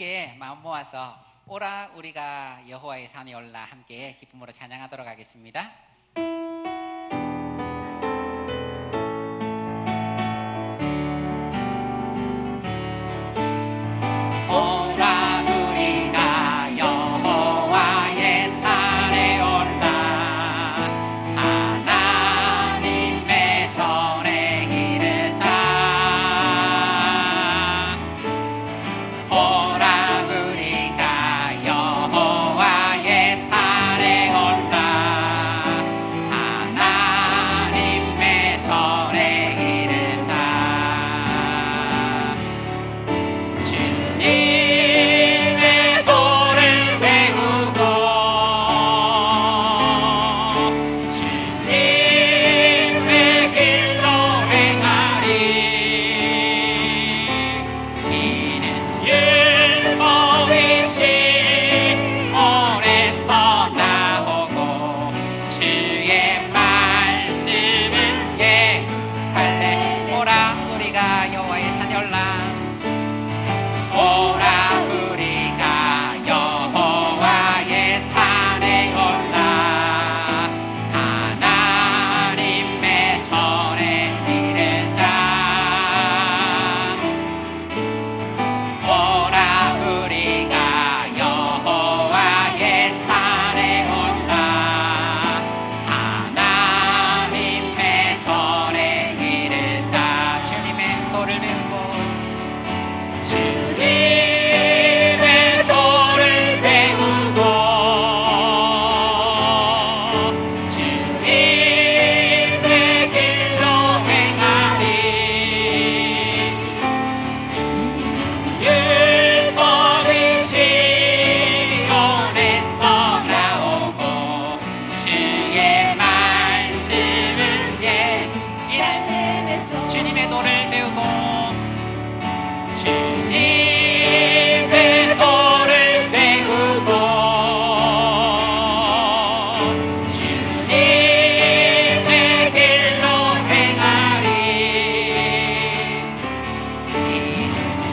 함께 마음 모아서 오라 우리가 여호와의 산에 올라 함께 기쁨으로 찬양하도록 하겠습니다. 오라 우리가 여호와의 산에 올라 하나님의 전에 이르자. 오라 우리가 여호와의 산에 올라 하나님의 전에 이르자. 주님의 도를 배우고 주님의 길로 행하리. 이는 율법이시 오래서 나오고 주의 말씀은 예루살렘. 오라 우리가 여호와의 산에 올라. 오라 우리가 여호와의 산에 올라 하나님의 전에 이르자. 오라 우리가 여호와의 산에 올라 하나님의 전에 이르자. 주님의 도를 배우고 주님의 도를 배우고 주님의 길로 행하리. 율법이 시온에서 나오고 주의 말씀은 예루살렘에서. 주님의 도를 배우고 주님의 도를 배우고 주님의 길로 행하리.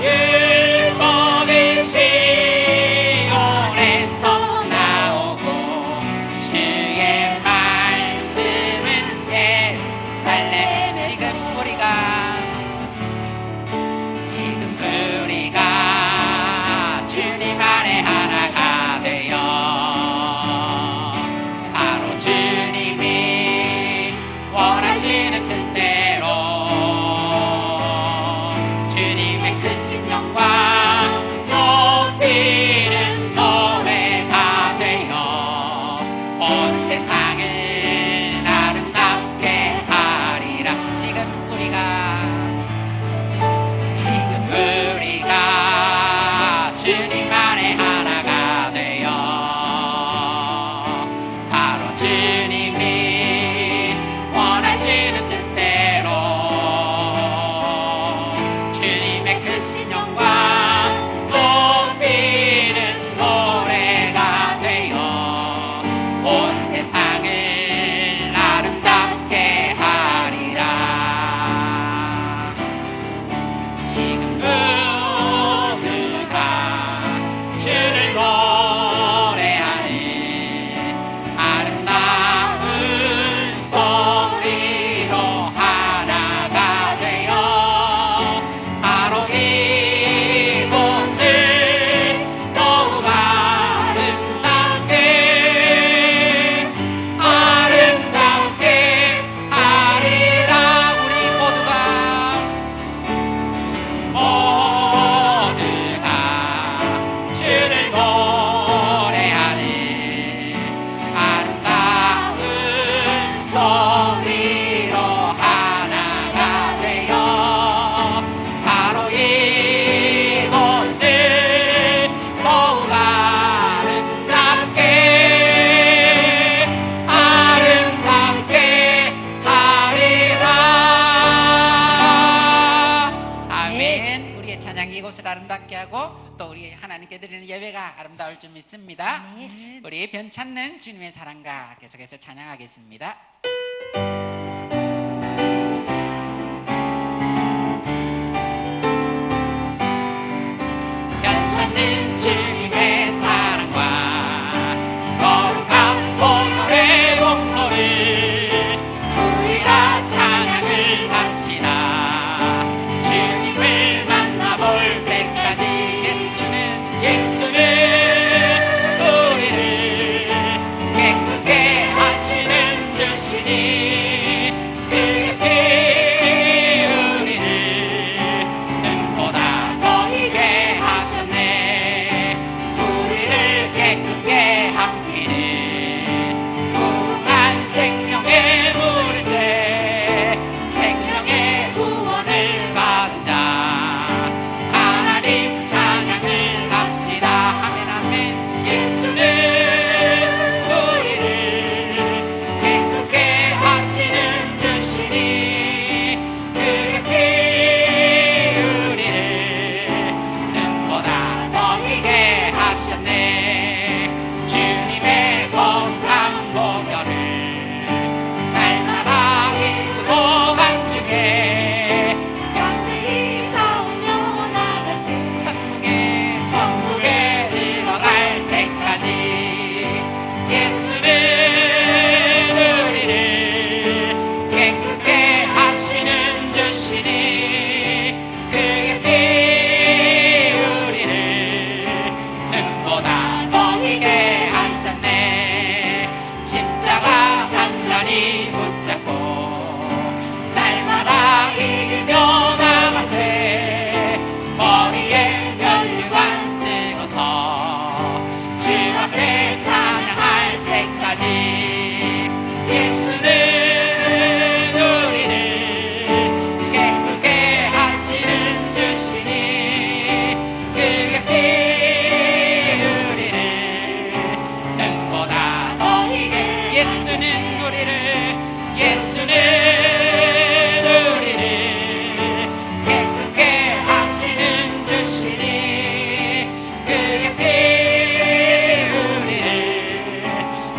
율법이 시온에서 나오고 주의 말씀은 예루살렘. 지금 우리가 주님 안에 하나가 되어 바로 주님이 원하시는 뜻대로 주님의 크신 영광 높이는 노래가 되어 온 세상을 아름답게 하리라. 지금 우리가 주님 안에 하나가 되어 바로 주님이 원하시는 뜻대로 주님의 크신 영광 높이는 노래가 되어 온 세상을 아름답게 하리라. 지금 주를 노래하는 아름다운 소리로 하나가 되어 바로 이곳을 더욱 아름답게 하리라. 우리 모두가 주를 노래하는 아름다운 소리로 하나가 되어 바로 이곳을 더욱 아름답게 하리라. 아멘. 우리의 찬양이 이곳을 아름답게 하고 또 우리 하나님께 드리는 예배가 아름다울 줄 믿습니다. 우리 변찮는 주님의 사랑과 계속해서 찬양하겠습니다. 변찮는 예수는 우리를 깨끗게 하시는 주시니 그의 피 우리를 눈보다 더 희게 하셨네. 우리를 깨끗게 함기는 무궁한 생명의 물새 생명의 구원을 받은 자 하나님 찬양을 합시다. 아멘 아멘. 예수는 우리를 깨끗게 하시는 주시니 그의 피 우리를 눈보다 더 희게 하셨네. 주님의 건강 보혈을 날마다 입으로 간주게 영들이 싸우며 나가세. 천국에 들어갈 때까지 예수는 우리를 깨끗게 하시는 주시니 그의 피 우리를 눈보다 더 희게 하셨네. 십자가 단단히 붙잡고 날마다 이기며 나가세. 머리에 면류관 쓰고서 주 앞에 찬양할 때까지 예수는 우리를 깨끗게 하시는 주시니 그의 피 우리를 눈보다 더 희게 예수는 우리를 깨끗게 하시는 주시니 그의 피 우리를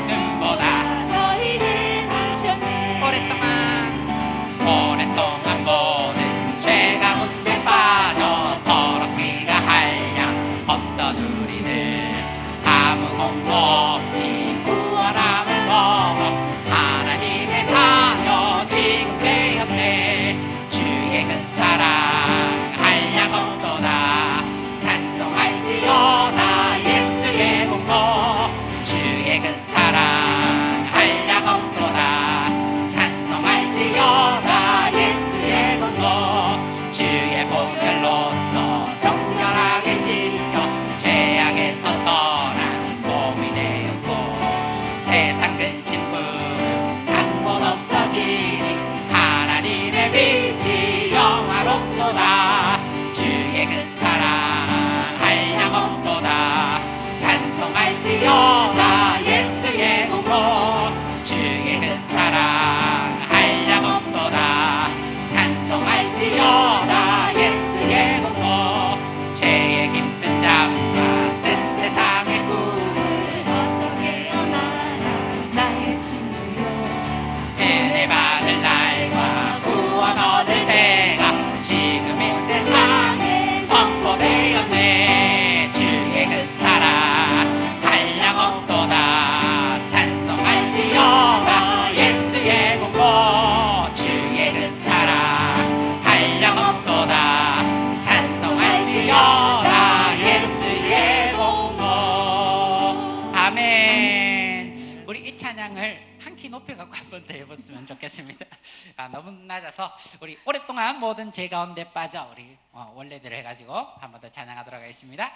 눈보다 더 희게 하셨네. 오랫동안 모든 죄 가운데 빠져 더럽기가 한량 없던 우리를 아무 공로 없이 구원함을 먹어 하나님의 자녀 지금 되었네. 주의 그 사랑 한량 없도다. 찬송할지어다 예수의 공로. 주의 그 사랑 한량 없도다. 찬송할지어다 예수의 공로. 주의 보혈로서 정결하게 씻겨 죄악에서 떠난 몸이 되었고 세상 근심 부름 단곳 없어지니 하나님의 빛이 영화롭도다. 주의 그 사랑 한량 없도다. 찬송할지어다 예수의 공로. 주의 그 사랑 한량 없도다. 찬송할지어다 예수의 공로. 죄의 깊은 잠과 뜬 세상의 꿈을 어서 깨어나라 나의 친구여. 은혜 받을 날과 구원 얻을 때가 지금 이 세상에 선포되었네. 주의 그 사랑 한량 없도다. 찬송할지어다 예수의 공로. 주의 그 사랑 한량 없도다. 찬송할지어다 예수의 공로. 아멘. 우리 이 찬양을 한 키 높여갖고 한 번 더 해봤으면 좋겠습니다. 너무 낮아서 우리 오랫동안 모든 죄 가운데 빠져 우리 원래대로 해가지고 한 번 더 찬양하도록 하겠습니다.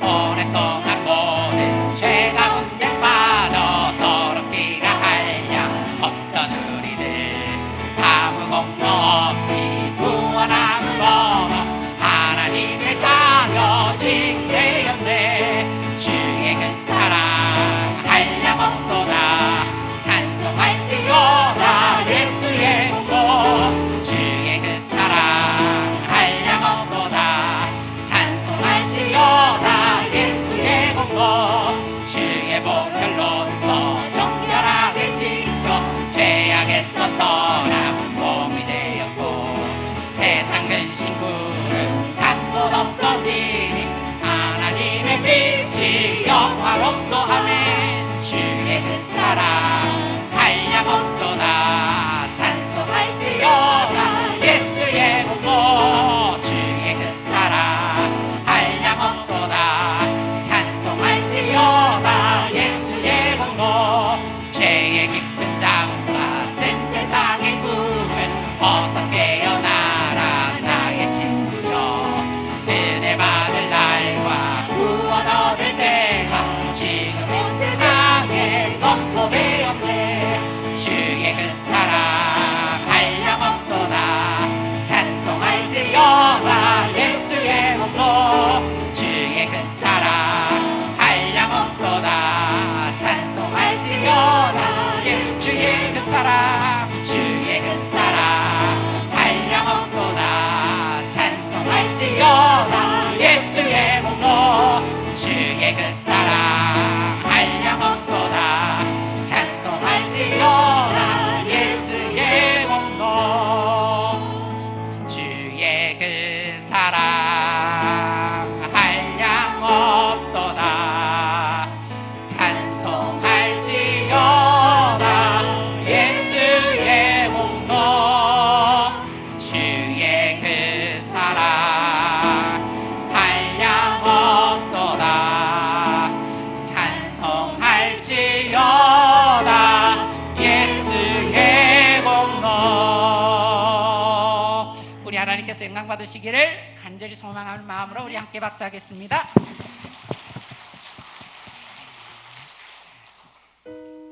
오랫동안 모든 죄 가운데 빠져 더럽기가 한량 없던 우리를 아무 공로 없이 구원함을 얻어 하나님의 자녀 징계였네. 주의 그 사랑 한량 없도다. 찬송할지어다 예수 하나님께서 영광 받으시기를 간절히 소망하는 마음으로 우리 함께 박수하겠습니다.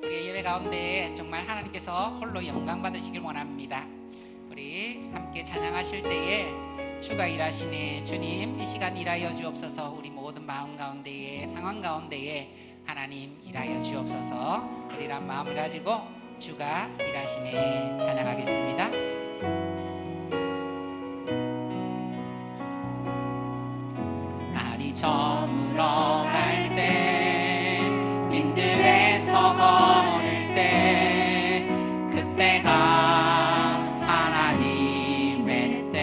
우리 예배 가운데 정말 하나님께서 홀로 영광 받으시길 원합니다. 우리 함께 찬양하실 때에 주가 일하시네. 주님 이 시간 일하여 주옵소서. 우리 모든 마음 가운데에 상황 가운데에 하나님 일하여 주옵소서. 우리란 마음을 가지고 주가 일하시네 찬양하겠습니다. 날이 저물어 갈 때 님들에서 걸을 때 그때가 하나님의 때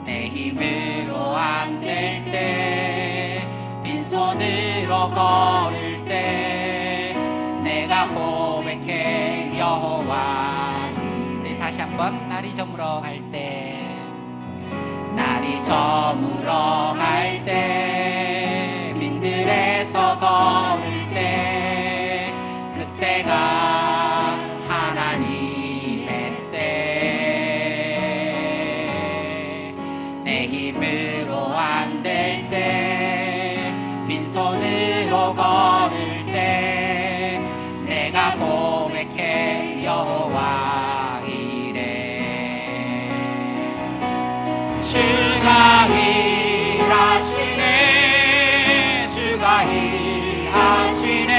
내 힘으로 안 될 때 빈손으로 걸을 때 내가 고백해 여호와. 네, 다시 한번 날이 저물어 갈 때 날이 저물어 갈 때 빈들에서 걸을 때 그때가 하나님의 때 내 힘으로 안 될 때 빈손으로 걸을 때 내가 고백해 여호와 이래. 주가 일하시네. 주가 일하시네.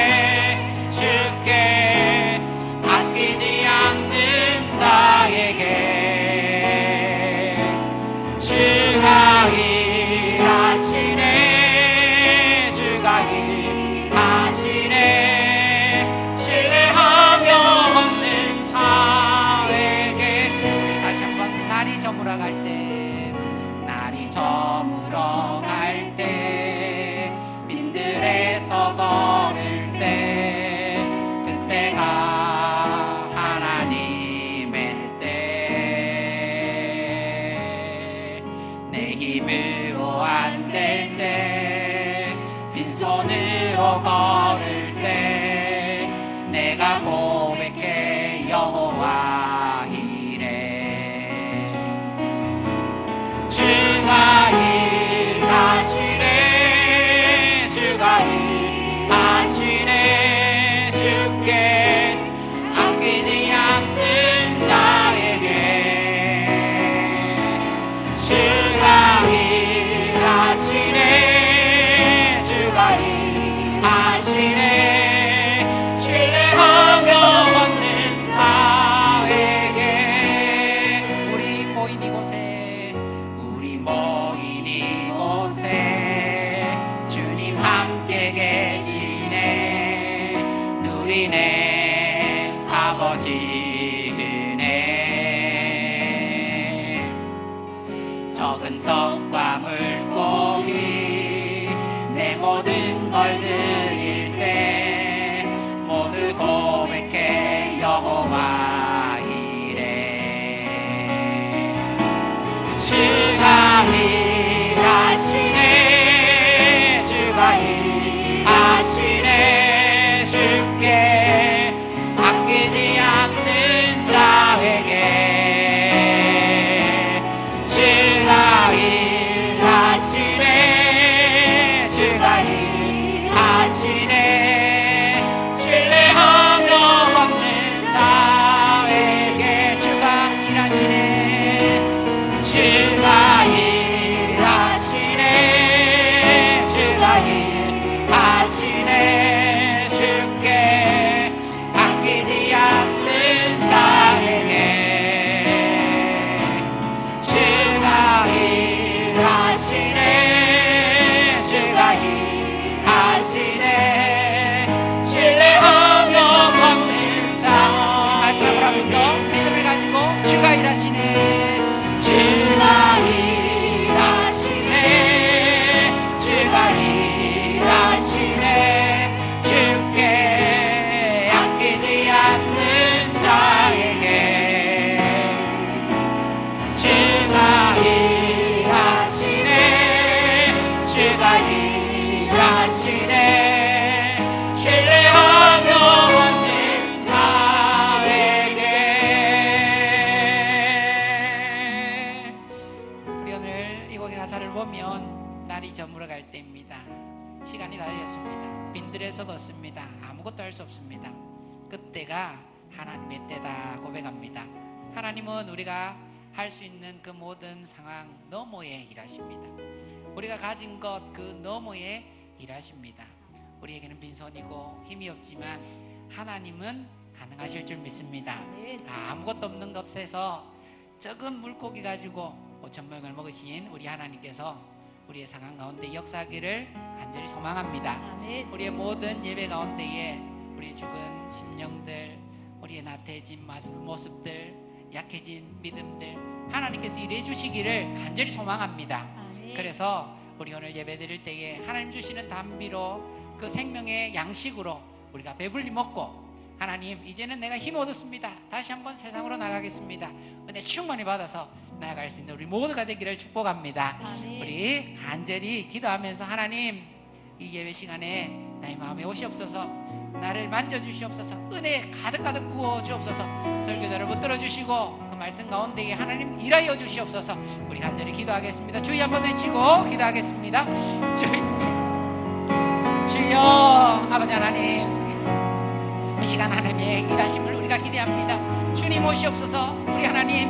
주께 아끼지 않는 자에게 주가 일하시네. 주가 일하시네. 신뢰하며 얻는 자에게. 다시 한번 날이 저물어 갈 때 날이 저물어 갈 때 빈들에서 걸을 때 그때가 하나님의 때 내 힘으로 안 될 때 빈손으로 걸을 때 내가 고백해 여호와 이래. 주가 일하시네. 주가 일하시네. 주께 아끼지 않는 자에게 주가 일하시네. 주가 일하시네. 신뢰하며 얻는 자에게. 우리 모인 이곳에 주님 함께 계시네. 누리네 아버지 은혜. 적은 떡과 물고기 내 모든 걸 드릴 때 모두 고백해 여호와 이래. 주가 일하시네. 주가 일하시네. 주께 아끼지 않는 자에게 주가 일하시네. 주가 일하시네. 우리가 하나님의 때다 고백합니다. 하나님은 우리가 할 수 있는 그 모든 상황 너머에 일하십니다. 우리가 가진 것 그 너머에 일하십니다. 우리에게는 빈손이고 힘이 없지만 하나님은 가능하실 줄 믿습니다. 아무것도 없는 것에서 적은 물고기 가지고 5,000명을 먹으신 우리 하나님께서 우리의 상황 가운데 역사하기를 간절히 소망합니다. 우리의 모든 예배 가운데에 우리의 죽은 심령들, 우리의 나태해진 모습들, 약해진 믿음들 하나님께서 일해 주시기를 간절히 소망합니다. 그래서 우리 오늘 예배 드릴 때에 하나님 주시는 단비로 그 생명의 양식으로 우리가 배불리 먹고, 하나님 이제는 내가 힘 얻었습니다, 다시 한번 세상으로 나가겠습니다, 은혜 충만히 받아서 나아갈 수 있는 우리 모두가 되기를 축복합니다. 우리 간절히 기도하면서 하나님 이 예배 시간에 나의 마음에 오시옵소서, 나를 만져주시옵소서, 은혜 가득가득 부어주옵소서, 설교자를 붙들어 주시고 그 말씀 가운데에 하나님 일하여 주시옵소서. 우리 간절히 기도하겠습니다. 주의 한번 외치고 기도하겠습니다. 주여 아버지 하나님, 이 시간 하나님의 일하심을 우리가 기대합니다. 주님 오시옵소서. 우리 하나님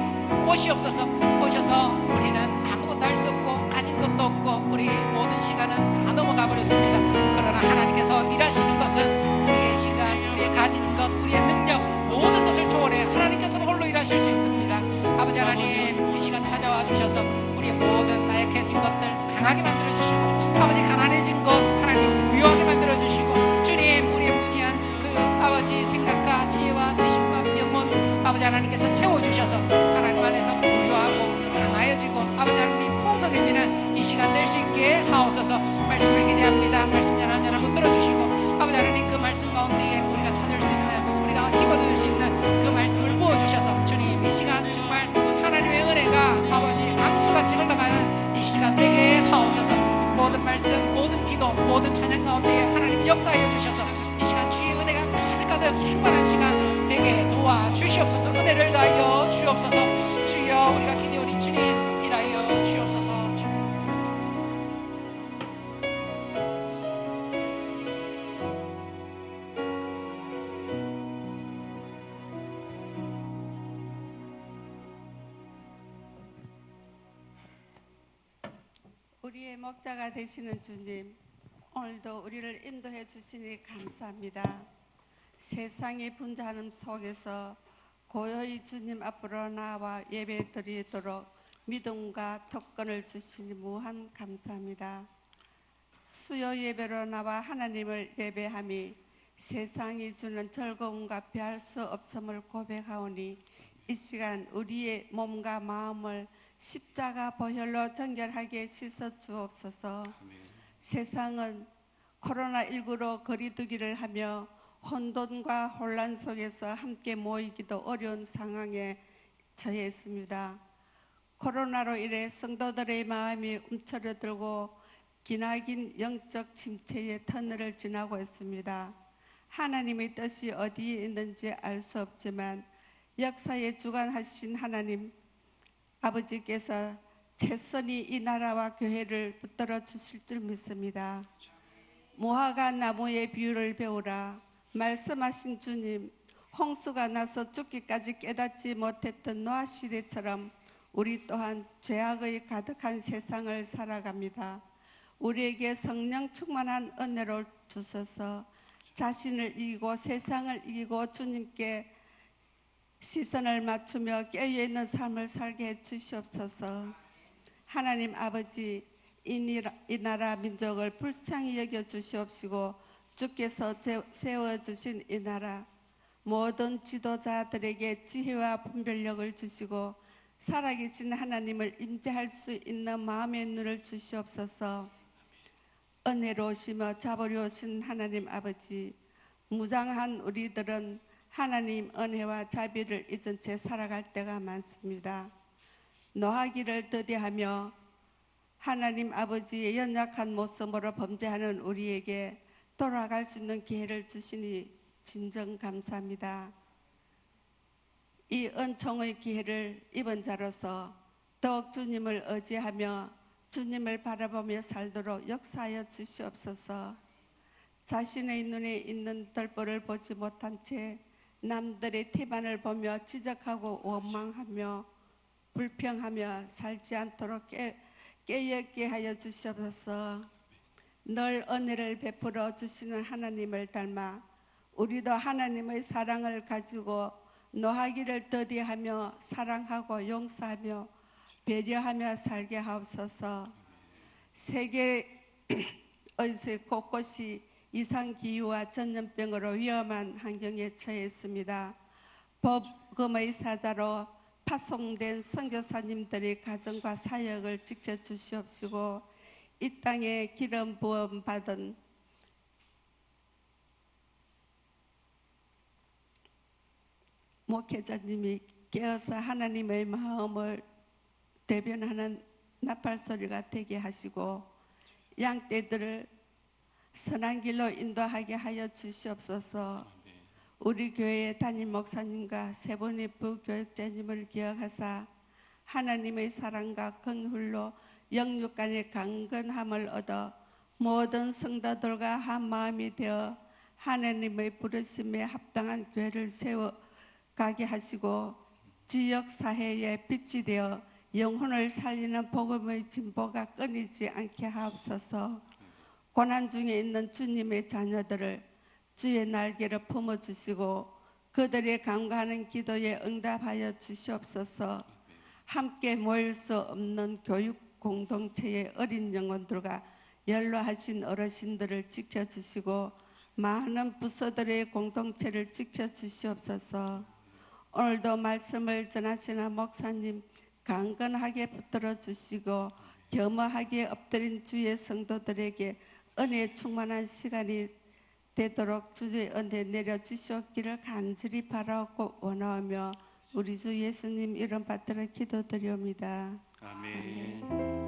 오시옵소서. 오셔서 우리는 아무것도 할 수 없고 가진 것도 없고 우리 모든 시간은 다 넘어가 버렸습니다. 그러나 하나님께서 일하시는 것은 우리의 시간, 우리의 가진 것, 우리의 능력 모든 것을 초월해 하나님께서는 홀로 일하실 수 있습니다. 아버지 하나님 이 시간 찾아와 주셔서 우리의 모든 나약해진 것들 강하게 만들어 주시고, 아버지 가난해진 것 하나님 부유하게 만들어 주시고, 주님 우리의 무지한 아버지 생각과 지혜와 지식과 영혼 아버지 하나님께서 채워주셔서 하나님 안에서 부유하고 강하여지고 아버지 하나님 풍성해지는 이 시간 될 수 있게 하옵소서. 말씀을 기대합니다. 말씀 하나하나 붙들어 주시고 아버지 하나님 그 말씀 가운데에 우리가 찾을 수 있는, 우리가 힘을 얻을 수 있는 그 말씀을 부어주셔서 주님 이 시간 정말 하나님의 은혜가 아버지 강수같이 흘러가는 이 시간 되게 하옵소서. 모든 말씀, 모든 기도, 모든 찬양 가운데에 하나님 역사하여 주셔서 이 시간 주의 은혜가 가득가득 충만한 시간 되게 도와주시옵소서. 은혜를 다하여 주옵소서. 주여 우리가 기대오니 주님 일하여 주옵소서. 우리의 목자가 되시는 주님, 오늘도 우리를 인도해 주시니 감사합니다. 세상의 분주함 속에서 고요히 주님 앞으로 나와 예배 드리도록 믿음과 특권을 주시니 무한 감사합니다. 수요 예배로 나와 하나님을 예배함이 세상이 주는 즐거움과 비할 수 없음을 고백하오니 이 시간 우리의 몸과 마음을 십자가 보혈로 정결하게 씻어 주옵소서. 세상은 코로나19로 거리두기를 하며 혼돈과 혼란 속에서 함께 모이기도 어려운 상황에 처했습니다. 코로나로 인해 성도들의 마음이 움츠러들고 기나긴 영적 침체의 터널을 지나고 있습니다. 하나님의 뜻이 어디에 있는지 알 수 없지만 역사에 주관하신 하나님 아버지께서 최선히 이 나라와 교회를 붙들어 주실 줄 믿습니다. 무화과 나무의 비유를 배우라 말씀하신 주님, 홍수가 나서 죽기까지 깨닫지 못했던 노아 시대처럼 우리 또한 죄악의 가득한 세상을 살아갑니다. 우리에게 성령 충만한 은혜를 주셔서 자신을 이기고 세상을 이기고 주님께 시선을 맞추며 깨어있는 삶을 살게 해 주시옵소서. 하나님 아버지, 이 나라 민족을 불쌍히 여겨 주시옵시고 주께서 세워주신 이 나라 모든 지도자들에게 지혜와 분별력을 주시고 살아계신 하나님을 임재할 수 있는 마음의 눈을 주시옵소서. 은혜로우시며 자비로우신 하나님 아버지, 무장한 우리들은 하나님 은혜와 자비를 잊은 채 살아갈 때가 많습니다. 노하기를 더디하며 하나님 아버지의 연약한 모습으로 범죄하는 우리에게 돌아갈 수 있는 기회를 주시니 진정 감사합니다. 이 은총의 기회를 입은 자로서 더욱 주님을 의지하며 주님을 바라보며 살도록 역사하여 주시옵소서. 자신의 눈에 있는 뜰보를 보지 못한 채 남들의 태반을 보며 지적하고 원망하며 불평하며 살지 않도록 깨닫게 하여 주시옵소서. 늘 은혜를 베풀어 주시는 하나님을 닮아 우리도 하나님의 사랑을 가지고 노하기를 더디하며 사랑하고 용서하며 배려하며 살게 하옵소서. 세계의 곳곳이 이상기후와 전염병으로 위험한 환경에 처했습니다. 복음의 사자로 파송된 선교사님들의 가정과 사역을 지켜주시옵시고 이 땅에 기름 부음 받은 목회자님이 깨어서 하나님의 마음을 대변하는 나팔소리가 되게 하시고 양떼들을 선한 길로 인도하게 하여 주시옵소서. 우리 교회의 담임 목사님과 세 분의 부교육자님을 기억하사 하나님의 사랑과 긍휼로 영육간의 강건함을 얻어 모든 성도들과 한 마음이 되어 하나님의 부르심에 합당한 교회를 세워가게 하시고 지역 사회의 빛이 되어 영혼을 살리는 복음의 진보가 끊이지 않게 하옵소서. 고난 중에 있는 주님의 자녀들을 주의 날개로 품어주시고 그들의 간구하는 기도에 응답하여 주시옵소서. 함께 모일 수 없는 교육 공동체의 어린 영혼들과 연로하신 어르신들을 지켜주시고 많은 부서들의 공동체를 지켜주시옵소서. 오늘도 말씀을 전하시는 목사님 강건하게 붙들어 주시고 겸허하게 엎드린 주의 성도들에게 은혜 충만한 시간이 되도록 주의 은혜 내려 주시옵기를 간절히 바라고 원하오며 우리 주 예수님 이름 받들어 기도드리옵니다. 아멘.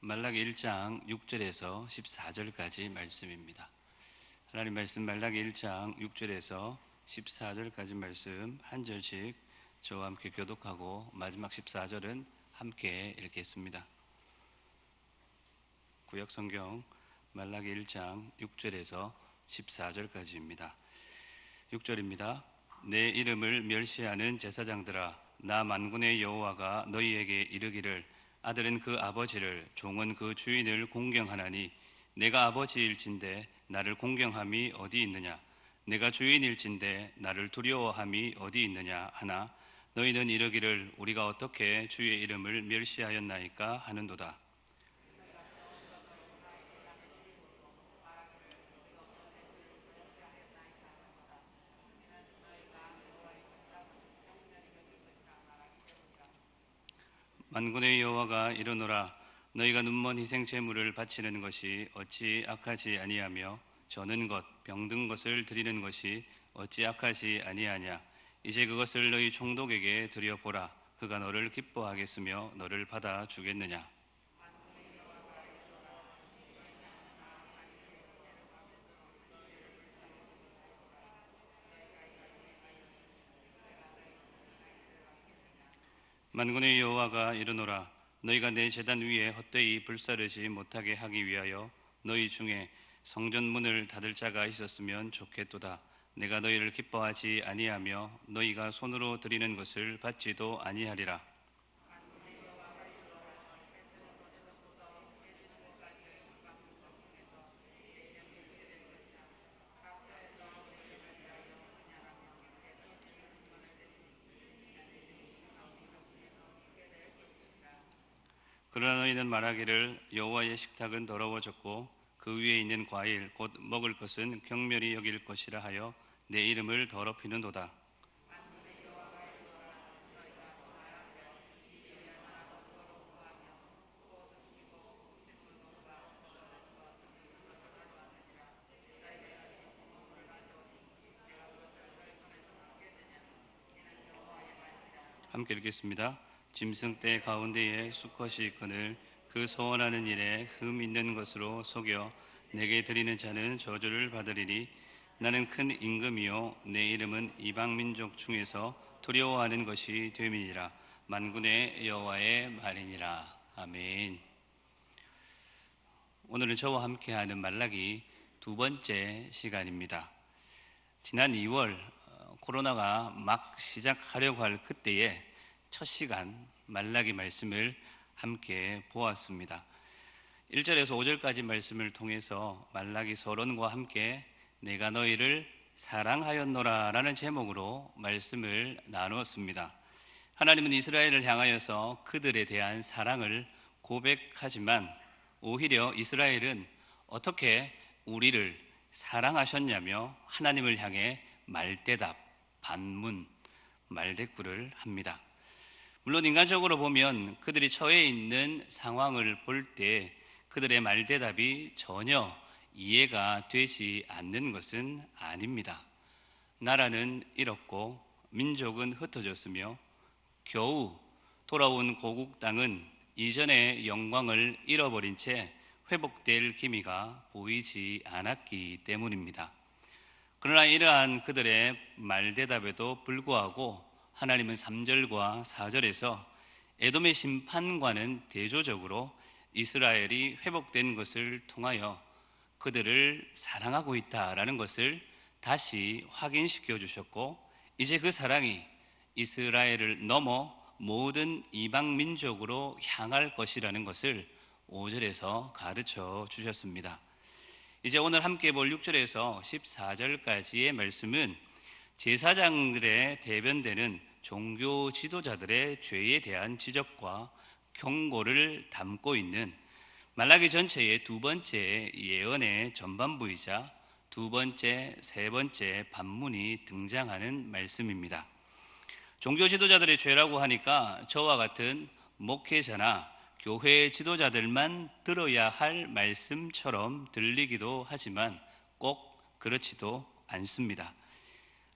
말라기 1장 6절에서 14절까지 말씀입니다. 하나님 말씀 말라기 1장 6절에서 14절까지 말씀 한 절씩 저와 함께 교독하고 마지막 14절은 함께 읽겠습니다. 구약성경 말라기 1장 6절에서 14절까지입니다. 6절입니다. 내 이름을 멸시하는 제사장들아, 나 만군의 여호와가 너희에게 이르기를 아들은 그 아버지를 종은 그 주인을 공경하나니 내가 아버지일진데 나를 공경함이 어디 있느냐, 내가 주인일진데 나를 두려워함이 어디 있느냐 하나 너희는 이르기를 우리가 어떻게 주의 이름을 멸시하였나이까 하는도다. 만군의 여호와가 이르노라, 너희가 눈먼 희생 제물을 바치는 것이 어찌 악하지 아니하며 저는 것 병든 것을 드리는 것이 어찌 악하지 아니하냐. 이제 그것을 너희 총독에게 드려보라. 그가 너를 기뻐하겠으며 너를 받아 주겠느냐. 만군의 여호와가 이르노라, 너희가 내 제단 위에 헛되이 불사르지 못하게 하기 위하여 너희 중에 성전 문을 닫을 자가 있었으면 좋겠도다. 내가 너희를 기뻐하지 아니하며 너희가 손으로 드리는 것을 받지도 아니하리라. 그러나 너희는 말하기를 여호와의 식탁은 더러워졌고 그 위에 있는 과일 곧 먹을 것은 경멸히 여길 것이라 하여 내 이름을 더럽히는도다. 함께 읽겠습니다. 짐승 떼 가운데에 수컷이 있거늘 그 소원하는 일에 흠 있는 것으로 속여 내게 드리는 자는 저주를 받으리니 나는 큰 임금이요 내 이름은 이방 민족 중에서 두려워하는 것이 됨이니라. 만군의 여호와의 말이니라. 아멘. 오늘은 저와 함께하는 말라기 두 번째 시간입니다. 지난 2월 코로나가 막 시작하려고 할 그때에 첫 시간 말라기 말씀을 함께 보았습니다. 1절에서 5절까지 말씀을 통해서 말라기 서론과 함께 내가 너희를 사랑하였노라 라는 제목으로 말씀을 나누었습니다. 하나님은 이스라엘을 향하여서 그들에 대한 사랑을 고백하지만 오히려 이스라엘은 어떻게 우리를 사랑하셨냐며 하나님을 향해 말대답, 반문, 말대꾸를 합니다. 물론 인간적으로 보면 그들이 처해 있는 상황을 볼 때 그들의 말대답이 전혀 이해가 되지 않는 것은 아닙니다. 나라는 잃었고 민족은 흩어졌으며 겨우 돌아온 고국 땅은 이전의 영광을 잃어버린 채 회복될 기미가 보이지 않았기 때문입니다. 그러나 이러한 그들의 말대답에도 불구하고 하나님은 3절과 4절에서 에돔의 심판과는 대조적으로 이스라엘이 회복된 것을 통하여 그들을 사랑하고 있다라는 것을 다시 확인시켜 주셨고, 이제 그 사랑이 이스라엘을 넘어 모든 이방 민족으로 향할 것이라는 것을 5절에서 가르쳐 주셨습니다. 이제 오늘 함께 볼 6절에서 14절까지의 말씀은 제사장들의 대변되는 종교 지도자들의 죄에 대한 지적과 경고를 담고 있는 말라기 전체의 두 번째 예언의 전반부이자 두 번째, 세 번째 반문이 등장하는 말씀입니다. 종교 지도자들의 죄라고 하니까 저와 같은 목회자나 교회 지도자들만 들어야 할 말씀처럼 들리기도 하지만 꼭 그렇지도 않습니다.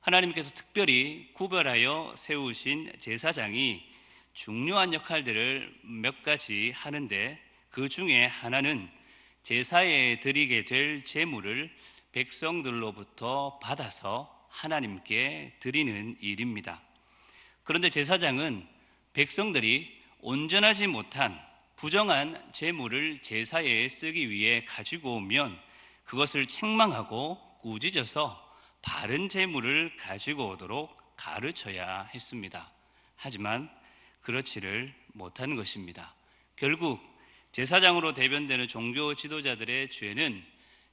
하나님께서 특별히 구별하여 세우신 제사장이 중요한 역할들을 몇 가지 하는데, 그 중에 하나는 제사에 드리게 될 제물을 백성들로부터 받아서 하나님께 드리는 일입니다. 그런데 제사장은 백성들이 온전하지 못한 부정한 제물을 제사에 쓰기 위해 가지고 오면 그것을 책망하고 꾸짖어서 바른 제물을 가지고 오도록 가르쳐야 했습니다. 하지만 그렇지를 못한 것입니다. 결국 제사장으로 대변되는 종교 지도자들의 죄는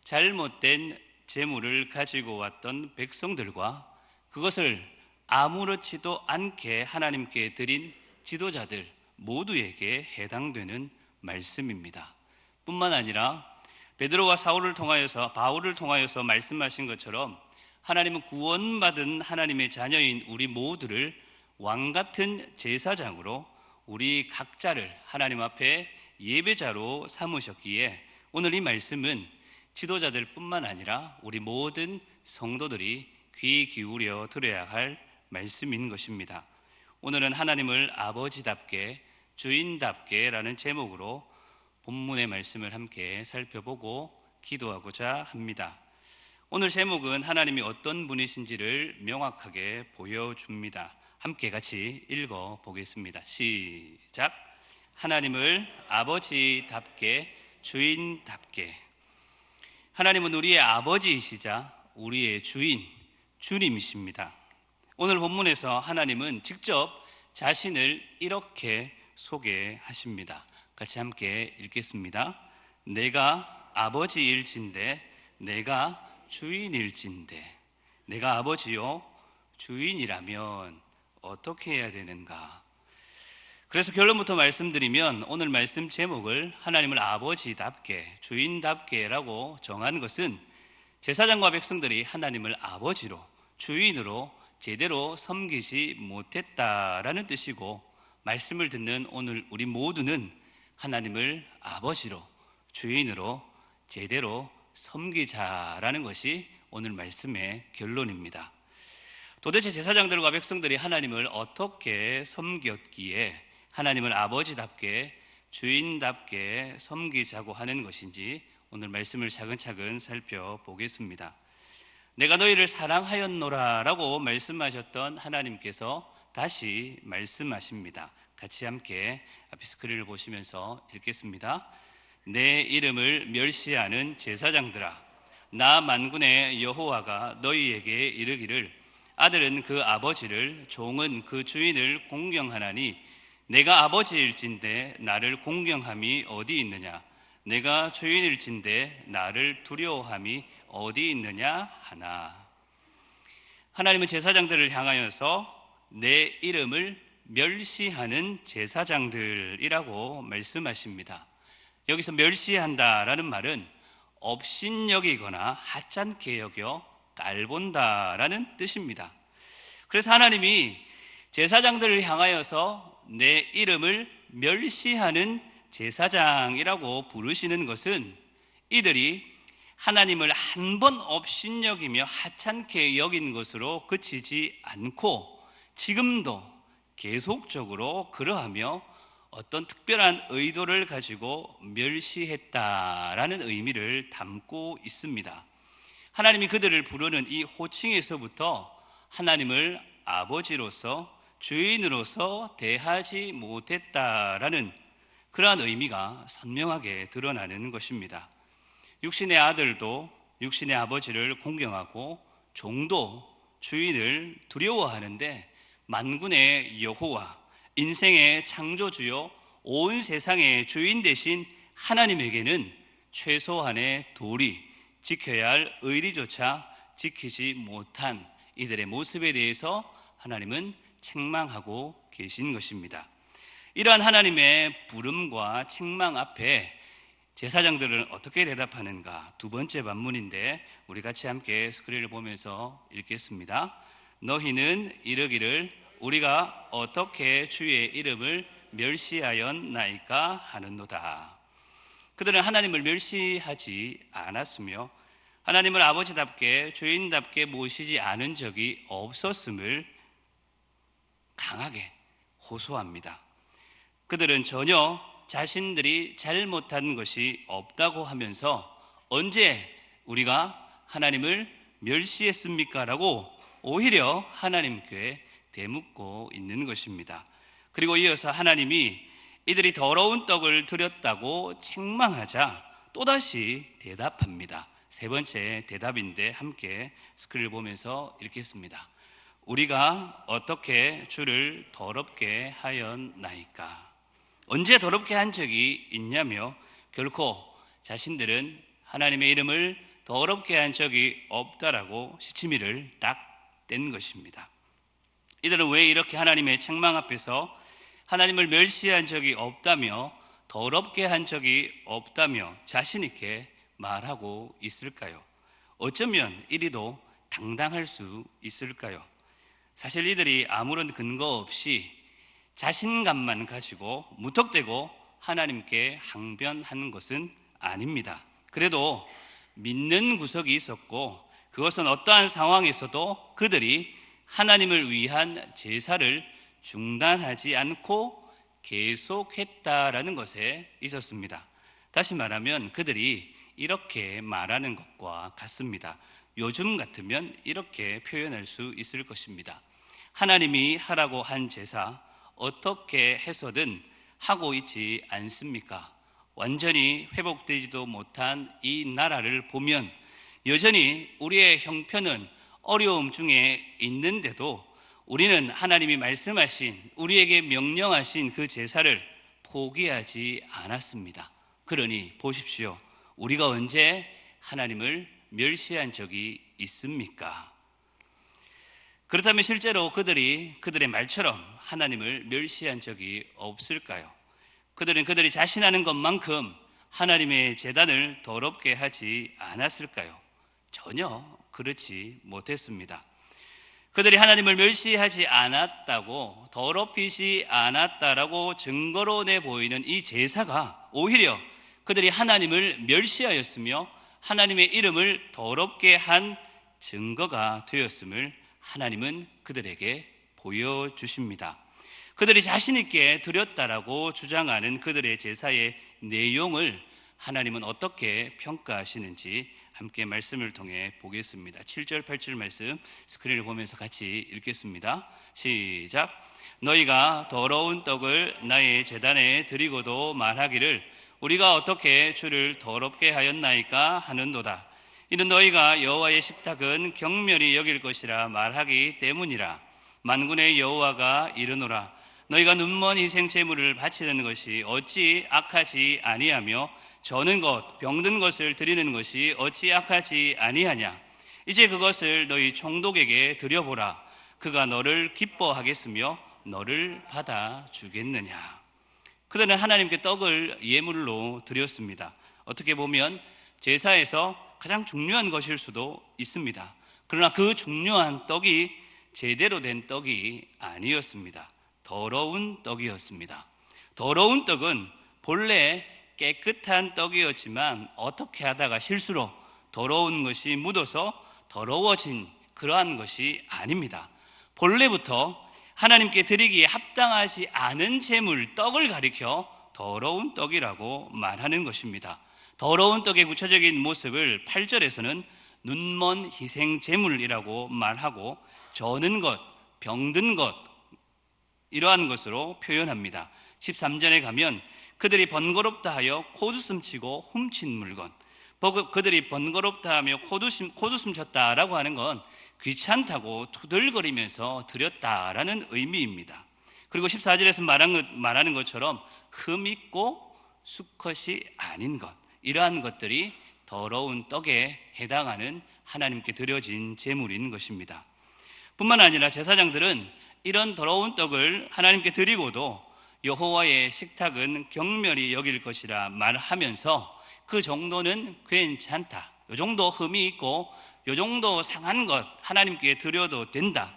잘못된 제물을 가지고 왔던 백성들과 그것을 아무렇지도 않게 하나님께 드린 지도자들 모두에게 해당되는 말씀입니다. 뿐만 아니라 베드로와 바울을 통하여서 말씀하신 것처럼 하나님은 구원받은 하나님의 자녀인 우리 모두를 왕같은 제사장으로 우리 각자를 하나님 앞에 예배자로 삼으셨기에 오늘 이 말씀은 지도자들 뿐만 아니라 우리 모든 성도들이 귀 기울여 들어야 할 말씀인 것입니다. 오늘은 하나님을 아버지답게 주인답게 라는 제목으로 본문의 말씀을 함께 살펴보고 기도하고자 합니다. 오늘 제목은 하나님이 어떤 분이신지를 명확하게 보여줍니다. 함께 같이 읽어보겠습니다. 시작. 하나님을 아버지답게 주인답게. 하나님은 우리의 아버지이시자 우리의 주님이십니다. 오늘 본문에서 하나님은 직접 자신을 이렇게 소개하십니다. 같이 함께 읽겠습니다. 내가 아버지일진데 내가 주인일진데. 내가 아버지요 주인이라면 어떻게 해야 되는가? 그래서 결론부터 말씀드리면 오늘 말씀 제목을 하나님을 아버지답게 주인답게라고 정한 것은 제사장과 백성들이 하나님을 아버지로 주인으로 제대로 섬기지 못했다라는 뜻이고, 말씀을 듣는 오늘 우리 모두는 하나님을 아버지로 주인으로 제대로 섬기자라는 것이 오늘 말씀의 결론입니다. 도대체 제사장들과 백성들이 하나님을 어떻게 섬겼기에 하나님을 아버지답게 주인답게 섬기자고 하는 것인지 오늘 말씀을 차근차근 살펴보겠습니다. 내가 너희를 사랑하였노라 라고 말씀하셨던 하나님께서 다시 말씀하십니다. 같이 함께 앞에 스크린을 보시면서 읽겠습니다. 내 이름을 멸시하는 제사장들아, 나 만군의 여호와가 너희에게 이르기를 아들은 그 아버지를, 종은 그 주인을 공경하나니 내가 아버지일진데 나를 공경함이 어디 있느냐? 내가 주인일진데 나를 두려워함이 어디 있느냐 하나. 하나님은 제사장들을 향하여서 내 이름을 멸시하는 제사장들이라고 말씀하십니다. 여기서 멸시한다라는 말은 업신여기거나 하찮게 여겨 깔본다라는 뜻입니다. 그래서 하나님이 제사장들을 향하여서 내 이름을 멸시하는 제사장이라고 부르시는 것은 이들이 하나님을 한 번 업신여기며 하찮게 여긴 것으로 그치지 않고 지금도 계속적으로 그러하며 어떤 특별한 의도를 가지고 멸시했다라는 의미를 담고 있습니다. 하나님이 그들을 부르는 이 호칭에서부터 하나님을 아버지로서, 주인으로서 대하지 못했다라는 그러한 의미가 선명하게 드러나는 것입니다. 육신의 아들도 육신의 아버지를 공경하고 종도 주인을 두려워하는데 만군의 여호와, 인생의 창조주요 온 세상의 주인 되신 하나님에게는 최소한의 도리, 지켜야 할 의리조차 지키지 못한 이들의 모습에 대해서 하나님은 책망하고 계신 것입니다. 이러한 하나님의 부름과 책망 앞에 제사장들은 어떻게 대답하는가? 두 번째 반문인데 우리 같이 함께 스크린을 보면서 읽겠습니다. 너희는 이르기를 우리가 어떻게 주의 이름을 멸시하였나이까 하는도다. 그들은 하나님을 멸시하지 않았으며 하나님을 아버지답게 주인답게 모시지 않은 적이 없었음을 강하게 호소합니다. 그들은 전혀 자신들이 잘못한 것이 없다고 하면서 언제 우리가 하나님을 멸시했습니까? 라고 오히려 하나님께 대묻고 있는 것입니다. 그리고 이어서 하나님이 이들이 더러운 떡을 드렸다고 책망하자 또다시 대답합니다. 세 번째 대답인데 함께 스크린을 보면서 읽겠습니다. 우리가 어떻게 주를 더럽게 하였나이까? 언제 더럽게 한 적이 있냐며 결코 자신들은 하나님의 이름을 더럽게 한 적이 없다라고 시치미를 딱 뗀 것입니다. 이들은 왜 이렇게 하나님의 책망 앞에서 하나님을 멸시한 적이 없다며 더럽게 한 적이 없다며 자신 있게 말하고 있을까요? 어쩌면 이리도 당당할 수 있을까요? 사실 이들이 아무런 근거 없이 자신감만 가지고 무턱대고 하나님께 항변한 것은 아닙니다. 그래도 믿는 구석이 있었고 그것은 어떠한 상황에서도 그들이 하나님을 위한 제사를 중단하지 않고 계속했다라는 것에 있었습니다. 다시 말하면 그들이 이렇게 말하는 것과 같습니다. 요즘 같으면 이렇게 표현할 수 있을 것입니다. 하나님이 하라고 한 제사 어떻게 해서든 하고 있지 않습니까? 완전히 회복되지도 못한 이 나라를 보면 여전히 우리의 형편은 어려움 중에 있는데도 우리는 하나님이 말씀하신, 우리에게 명령하신 그 제사를 포기하지 않았습니다. 그러니 보십시오. 우리가 언제 하나님을 멸시한 적이 있습니까? 그렇다면 실제로 그들의 말처럼 하나님을 멸시한 적이 없을까요? 그들은 그들이 자신하는 것만큼 하나님의 제단을 더럽게 하지 않았을까요? 전혀 그렇지 못했습니다. 그들이 하나님을 멸시하지 않았다고, 더럽히지 않았다라고 증거로 내보이는 이 제사가 오히려 그들이 하나님을 멸시하였으며 하나님의 이름을 더럽게 한 증거가 되었음을 하나님은 그들에게 보여주십니다. 그들이 자신 있게 드렸다라고 주장하는 그들의 제사의 내용을 하나님은 어떻게 평가하시는지 함께 말씀을 통해 보겠습니다. 7절, 8절 말씀 스크린을 보면서 같이 읽겠습니다. 시작. 너희가 더러운 떡을 나의 제단에 드리고도 말하기를 우리가 어떻게 주를 더럽게 하였나이까 하는도다. 이는 너희가 여호와의 식탁은 경멸히 여길 것이라 말하기 때문이라. 만군의 여호와가 이르노라. 너희가 눈먼 희생 제물을 바치는 것이 어찌 악하지 아니하며 저는 것, 병든 것을 드리는 것이 어찌 악하지 아니하냐. 이제 그것을 너희 총독에게 드려보라. 그가 너를 기뻐하겠으며 너를 받아주겠느냐. 그들은 하나님께 떡을 예물로 드렸습니다. 어떻게 보면 제사에서 가장 중요한 것일 수도 있습니다. 그러나 그 중요한 떡이 제대로 된 떡이 아니었습니다. 더러운 떡이었습니다. 더러운 떡은 본래 깨끗한 떡이었지만 어떻게 하다가 실수로 더러운 것이 묻어서 더러워진 그러한 것이 아닙니다. 본래부터 하나님께 드리기에 합당하지 않은 제물, 떡을 가리켜 더러운 떡이라고 말하는 것입니다. 더러운 떡의 구체적인 모습을 8절에서는 눈먼 희생 제물이라고 말하고 저는 것, 병든 것 이러한 것으로 표현합니다. 13절에 가면 그들이 번거롭다 하여 코웃음 치고 훔친 물건, 그들이 번거롭다 하며 코웃음 쳤다라고 하는 건 귀찮다고 투덜거리면서 드렸다라는 의미입니다. 그리고 14절에서 말하는 것처럼 흠있고 수컷이 아닌 것, 이러한 것들이 더러운 떡에 해당하는 하나님께 드려진 제물인 것입니다. 뿐만 아니라 제사장들은 이런 더러운 떡을 하나님께 드리고도 여호와의 식탁은 경멸히 여길 것이라 말하면서 그 정도는 괜찮다, 이 정도 흠이 있고 이 정도 상한 것 하나님께 드려도 된다,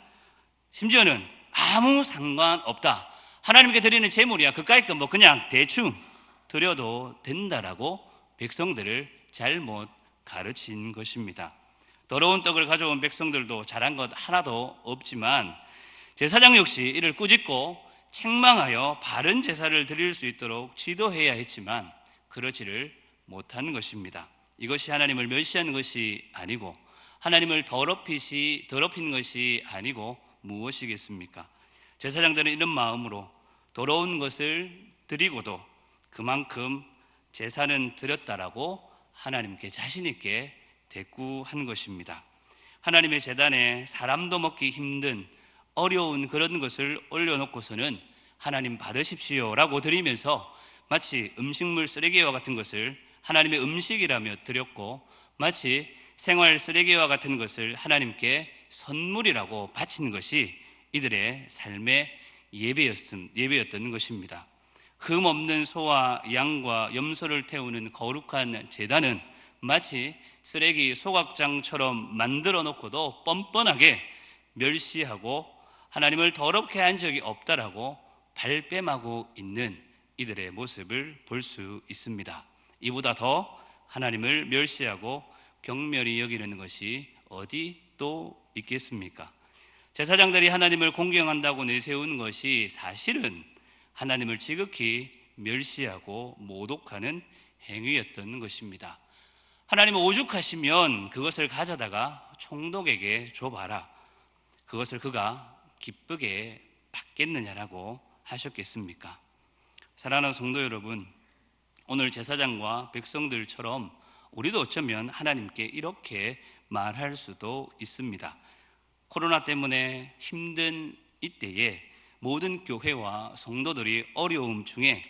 심지어는 아무 상관없다, 하나님께 드리는 제물이야 그까이 거 뭐 그냥 대충 드려도 된다라고 백성들을 잘못 가르친 것입니다. 더러운 떡을 가져온 백성들도 잘한 것 하나도 없지만 제사장 역시 이를 꾸짖고 책망하여 바른 제사를 드릴 수 있도록 지도해야 했지만 그러지를 못한 것입니다. 이것이 하나님을 멸시하는 것이 아니고 하나님을 더럽힌 것이 아니고 무엇이겠습니까? 제사장들은 이런 마음으로 더러운 것을 드리고도 그만큼 제사는 드렸다라고 하나님께 자신 있게 대꾸한 것입니다. 하나님의 제단에 사람도 먹기 힘든 어려운 그런 것을 올려놓고서는 하나님 받으십시오라고 드리면서 마치 음식물 쓰레기와 같은 것을 하나님의 음식이라며 드렸고 마치 생활 쓰레기와 같은 것을 하나님께 선물이라고 바친 것이 이들의 삶의 예배였던 것입니다. 흠 없는 소와 양과 염소를 태우는 거룩한 제단은 마치 쓰레기 소각장처럼 만들어 놓고도 뻔뻔하게 멸시하고 하나님을 더럽게 한 적이 없다라고 발뺌하고 있는 이들의 모습을 볼 수 있습니다. 이보다 더 하나님을 멸시하고 경멸히 여기는 것이 어디 또 있겠습니까? 제사장들이 하나님을 공경한다고 내세운 것이 사실은 하나님을 지극히 멸시하고 모독하는 행위였던 것입니다. 하나님은 오죽하시면 그것을 가져다가 총독에게 줘봐라, 그것을 그가 기쁘게 받겠느냐라고 하셨겠습니까? 사랑하는 성도 여러분, 오늘 제사장과 백성들처럼 우리도 어쩌면 하나님께 이렇게 말할 수도 있습니다. 코로나 때문에 힘든 이때에 모든 교회와 성도들이 어려움 중에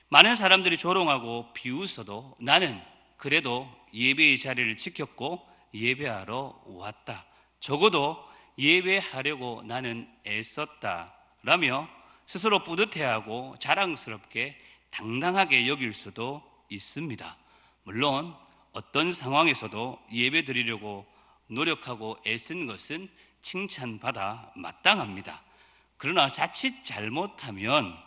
많은 사람들이 조롱하고 비웃어도 나는 그래도 예배의 자리를 지켰고 예배하러 왔다, 적어도 예배하려고 나는 애썼다 라며 스스로 뿌듯해하고 자랑스럽게 당당하게 여길 수도 있습니다. 물론 어떤 상황에서도 예배 드리려고 노력하고 애쓴 것은 칭찬받아 마땅합니다. 그러나 자칫 잘못하면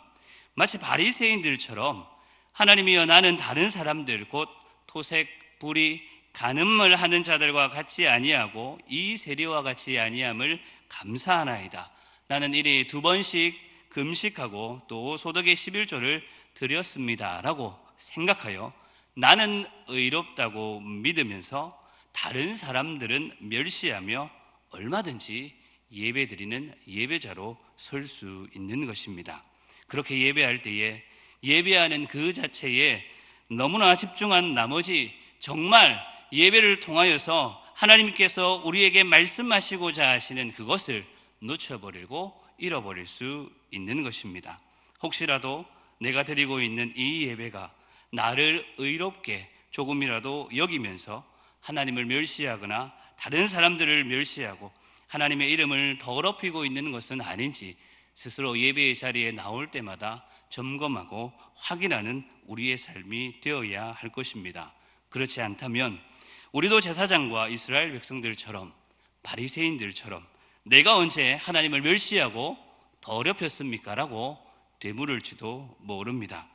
마치 바리새인들처럼 하나님이여 나는 다른 사람들 곧 토색, 불의, 간음을 하는 자들과 같이 아니하고 이 세리와 같이 아니함을 감사하나이다. 나는 일에 2번씩 금식하고 또 소득의 11조를 드렸습니다 라고 생각하여 나는 의롭다고 믿으면서 다른 사람들은 멸시하며 얼마든지 예배드리는 예배자로 설 수 있는 것입니다. 그렇게 예배할 때에 예배하는 그 자체에 너무나 집중한 나머지 정말 예배를 통하여서 하나님께서 우리에게 말씀하시고자 하시는 그것을 놓쳐버리고 잃어버릴 수 있는 것입니다. 혹시라도 내가 드리고 있는 이 예배가 나를 의롭게 조금이라도 여기면서 하나님을 멸시하거나 다른 사람들을 멸시하고 하나님의 이름을 더럽히고 있는 것은 아닌지 스스로 예배의 자리에 나올 때마다 점검하고 확인하는 우리의 삶이 되어야 할 것입니다. 그렇지 않다면 우리도 제사장과 이스라엘 백성들처럼 바리새인들처럼 내가 언제 하나님을 멸시하고 더럽혔습니까? 라고 되물을지도 모릅니다.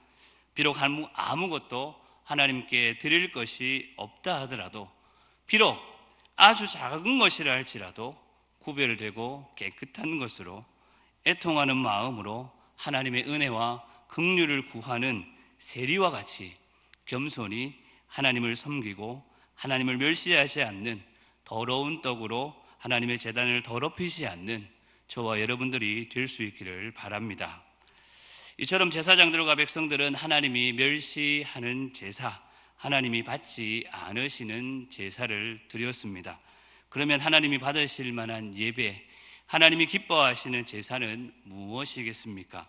비록 아무것도 하나님께 드릴 것이 없다 하더라도, 비록 아주 작은 것이라 할지라도 구별되고 깨끗한 것으로 애통하는 마음으로 하나님의 은혜와 긍휼을 구하는 세리와 같이 겸손히 하나님을 섬기고 하나님을 멸시하지 않는, 더러운 떡으로 하나님의 제단을 더럽히지 않는 저와 여러분들이 될 수 있기를 바랍니다. 이처럼 제사장들과 백성들은 하나님이 멸시하는 제사, 하나님이 받지 않으시는 제사를 드렸습니다. 그러면 하나님이 받으실 만한 예배, 하나님이 기뻐하시는 제사는 무엇이겠습니까?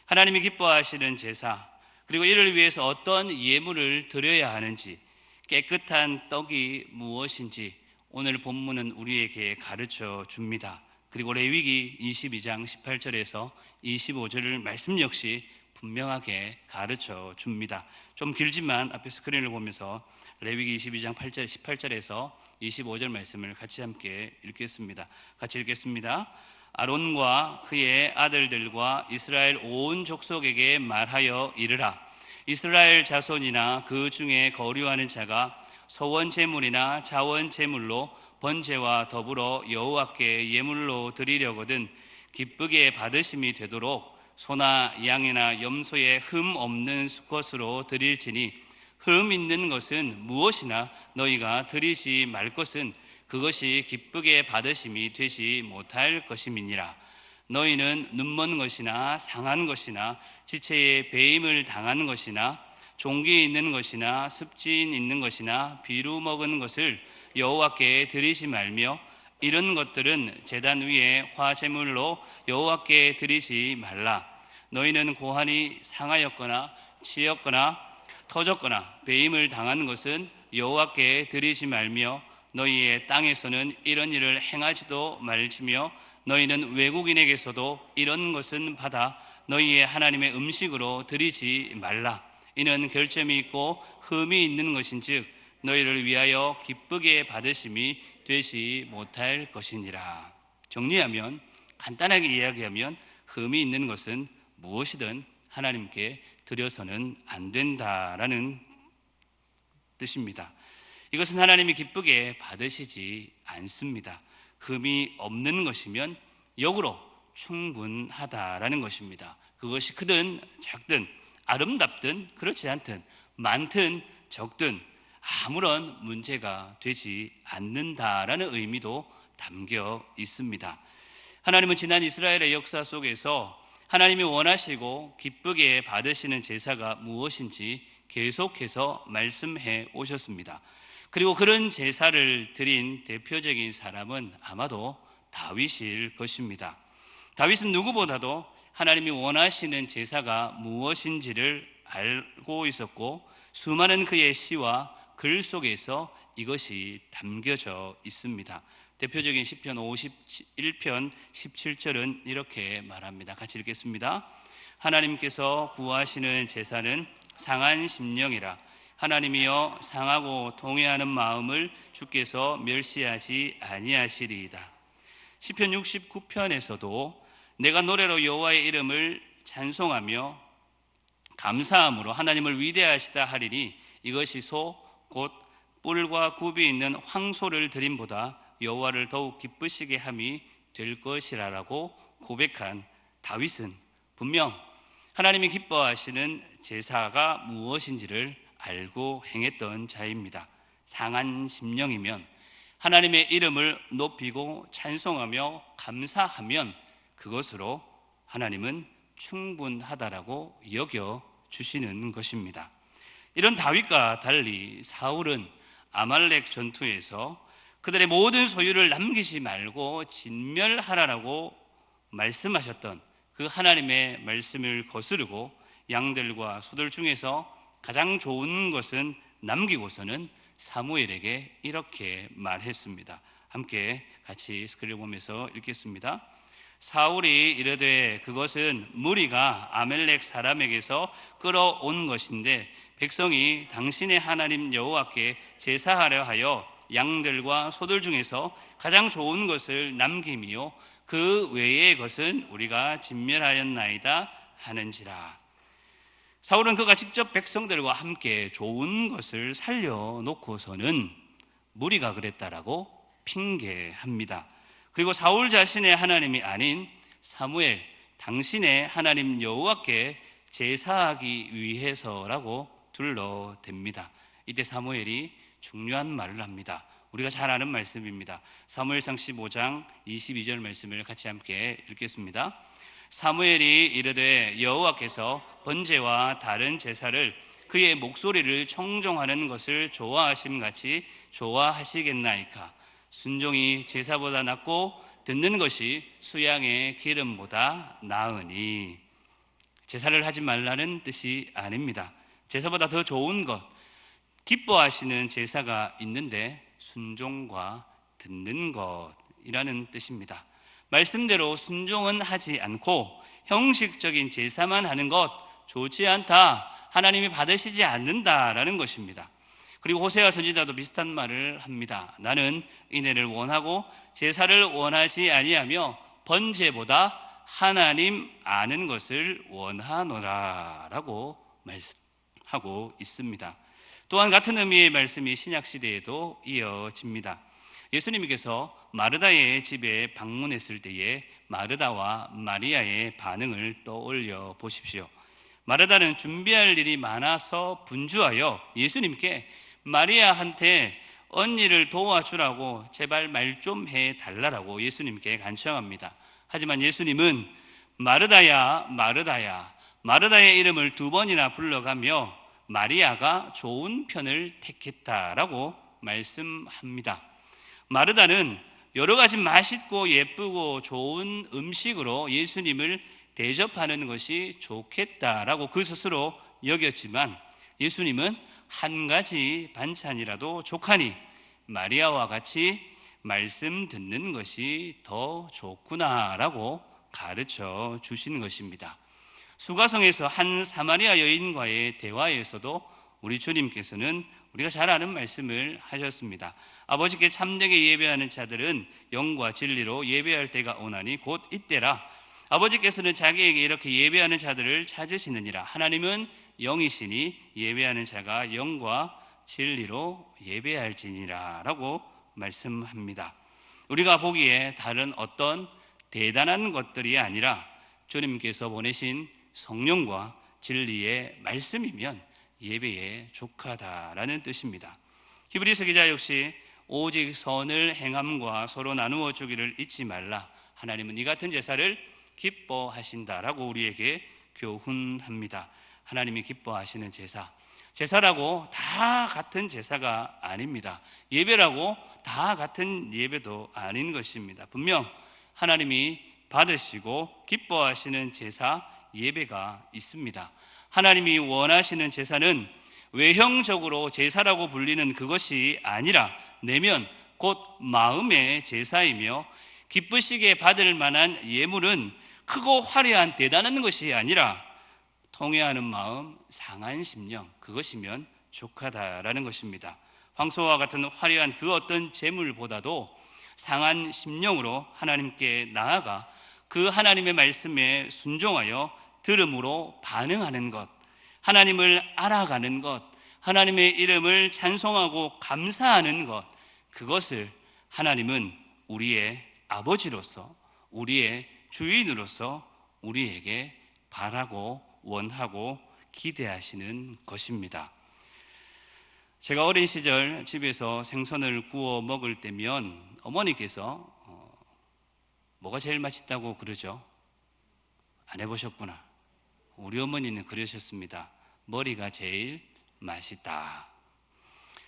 하나님이 기뻐하시는 제사, 그리고 이를 위해서 어떤 예물을 드려야 하는지, 깨끗한 떡이 무엇인지 오늘 본문은 우리에게 가르쳐 줍니다. 그리고 레위기 22장 18절에서 25절 말씀 역시 분명하게 가르쳐 줍니다. 좀 길지만 앞에 스크린을 보면서 레위기 22장 18절에서 25절 말씀을 같이 함께 읽겠습니다. 같이 읽겠습니다. 아론과 그의 아들들과 이스라엘 온 족속에게 말하여 이르라. 이스라엘 자손이나 그 중에 거류하는 자가 서원 제물이나 자원 제물로 번제와 더불어 여호와께 예물로 드리려거든 기쁘게 받으심이 되도록 소나 양이나 염소의 흠 없는 수컷으로 드릴지니 흠 있는 것은 무엇이나 너희가 드리지 말 것은 그것이 기쁘게 받으심이 되지 못할 것임이니라. 너희는 눈먼 것이나 상한 것이나 지체에 배임을 당한 것이나 종기 있는 것이나 습진 있는 것이나 비루 먹은 것을 여호와께 드리지 말며 이런 것들은 제단 위에 화제물로 여호와께 드리지 말라. 너희는 고환이 상하였거나 치였거나 터졌거나 배임을 당한 것은 여호와께 드리지 말며 너희의 땅에서는 이런 일을 행하지도 말지며 너희는 외국인에게서도 이런 것은 받아 너희의 하나님의 음식으로 드리지 말라. 이는 결점이 있고 흠이 있는 것인즉 너희를 위하여 기쁘게 받으심이 되지 못할 것이니라. 정리하면, 간단하게 이야기하면 흠이 있는 것은 무엇이든 하나님께 드려서는 안 된다라는 뜻입니다. 이것은 하나님이 기쁘게 받으시지 않습니다. 흠이 없는 것이면 역으로 충분하다라는 것입니다. 그것이 크든 작든 아름답든 그렇지 않든 많든 적든 아무런 문제가 되지 않는다라는 의미도 담겨 있습니다. 하나님은 지난 이스라엘의 역사 속에서 하나님이 원하시고 기쁘게 받으시는 제사가 무엇인지 계속해서 말씀해 오셨습니다. 그리고 그런 제사를 드린 대표적인 사람은 아마도 다윗일 것입니다. 다윗은 누구보다도 하나님이 원하시는 제사가 무엇인지를 알고 있었고 수많은 그의 시와 글 속에서 이것이 담겨져 있습니다. 대표적인 시편 51편 17절은 이렇게 말합니다. 같이 읽겠습니다. 하나님께서 구하시는 제사는 상한 심령이라. 하나님이여 상하고 동해하는 마음을 주께서 멸시하지 아니하시리이다. 시편 69편에서도 내가 노래로 여호와의 이름을 찬송하며 감사함으로 하나님을 위대하시다 하리니 이것이 소 곧 뿔과 굽이 있는 황소를 드림보다 여호와를 더욱 기쁘시게 함이 될 것이라라고 고백한 다윗은 분명 하나님이 기뻐하시는 제사가 무엇인지를 알고 행했던 자입니다. 상한 심령이면, 하나님의 이름을 높이고 찬송하며 감사하면 그것으로 하나님은 충분하다라고 여겨주시는 것입니다. 이런 다윗과 달리 사울은 아말렉 전투에서 그들의 모든 소유를 남기지 말고 진멸하라라고 말씀하셨던 그 하나님의 말씀을 거스르고 양들과 소들 중에서 가장 좋은 것은 남기고서는 사무엘에게 이렇게 말했습니다. 함께 같이 스크린을 보면서 읽겠습니다. 사울이 이르되 그것은 무리가 아멜렉 사람에게서 끌어온 것인데 백성이 당신의 하나님 여호와께 제사하려 하여 양들과 소들 중에서 가장 좋은 것을 남김이요 그 외의 것은 우리가 진멸하였나이다 하는지라. 사울은 그가 직접 백성들과 함께 좋은 것을 살려놓고서는 무리가 그랬다라고 핑계합니다. 그리고 사울 자신의 하나님이 아닌 사무엘, 당신의 하나님 여호와께 제사하기 위해서라고 둘러댑니다. 이때 사무엘이 중요한 말을 합니다. 우리가 잘 아는 말씀입니다. 사무엘상 15장 22절 말씀을 같이 함께 읽겠습니다. 사무엘이 이르되 여호와께서 번제와 다른 제사를 그의 목소리를 청종하는 것을 좋아하심같이 좋아하시겠나이까. 순종이 제사보다 낫고 듣는 것이 수양의 기름보다 나으니. 제사를 하지 말라는 뜻이 아닙니다. 제사보다 더 좋은 것, 기뻐하시는 제사가 있는데 순종과 듣는 것이라는 뜻입니다. 말씀대로 순종은 하지 않고 형식적인 제사만 하는 것 좋지 않다, 하나님이 받으시지 않는다라는 것입니다. 그리고 호세아 선지자도 비슷한 말을 합니다. 나는 인애를 원하고 제사를 원하지 아니하며 번제보다 하나님 아는 것을 원하노라 라고 말씀하고 있습니다. 또한 같은 의미의 말씀이 신약시대에도 이어집니다. 예수님께서 마르다의 집에 방문했을 때에 마르다와 마리아의 반응을 떠올려 보십시오. 마르다는 준비할 일이 많아서 분주하여 예수님께 마리아한테 언니를 도와주라고 제발 말 좀 해달라고 예수님께 간청합니다. 하지만 예수님은 마르다야 마르다야, 마르다의 이름을 2번이나 불러가며 마리아가 좋은 편을 택했다라고 말씀합니다. 마르다는 여러 가지 맛있고 예쁘고 좋은 음식으로 예수님을 대접하는 것이 좋겠다라고 그 스스로 여겼지만 예수님은 한 가지 반찬이라도 족하니 마리아와 같이 말씀 듣는 것이 더 좋구나라고 가르쳐 주신 것입니다. 수가성에서 한 사마리아 여인과의 대화에서도 우리 주님께서는 우리가 잘 아는 말씀을 하셨습니다. 아버지께 참되게 예배하는 자들은 영과 진리로 예배할 때가 오나니 곧 이때라. 아버지께서는 자기에게 이렇게 예배하는 자들을 찾으시느니라. 하나님은 영이시니 예배하는 자가 영과 진리로 예배할지니라 라고 말씀합니다. 우리가 보기에 다른 어떤 대단한 것들이 아니라 주님께서 보내신 성령과 진리의 말씀이면 예배에 족하다라는 뜻입니다. 히브리서 기자 역시 오직 선을 행함과 서로 나누어 주기를 잊지 말라. 하나님은 이 같은 제사를 기뻐하신다라고 우리에게 교훈합니다. 하나님이 기뻐하시는 제사, 제사라고 다 같은 제사가 아닙니다. 예배라고 다 같은 예배도 아닌 것입니다. 분명 하나님이 받으시고 기뻐하시는 제사, 예배가 있습니다. 하나님이 원하시는 제사는 외형적으로 제사라고 불리는 그것이 아니라 내면 곧 마음의 제사이며 기쁘시게 받을 만한 예물은 크고 화려한 대단한 것이 아니라 통회하는 마음, 상한 심령, 그것이면 족하다라는 것입니다. 황소와 같은 화려한 그 어떤 제물보다도 상한 심령으로 하나님께 나아가 그 하나님의 말씀에 순종하여 들음으로 반응하는 것, 하나님을 알아가는 것, 하나님의 이름을 찬송하고 감사하는 것, 그것을 하나님은 우리의 아버지로서, 우리의 주인으로서 우리에게 바라고 원하고 기대하시는 것입니다. 제가 어린 시절 집에서 생선을 구워 먹을 때면 어머니께서 뭐가 제일 맛있다고 그러죠? 안 해보셨구나. 우리 어머니는 그러셨습니다. 머리가 제일 맛있다.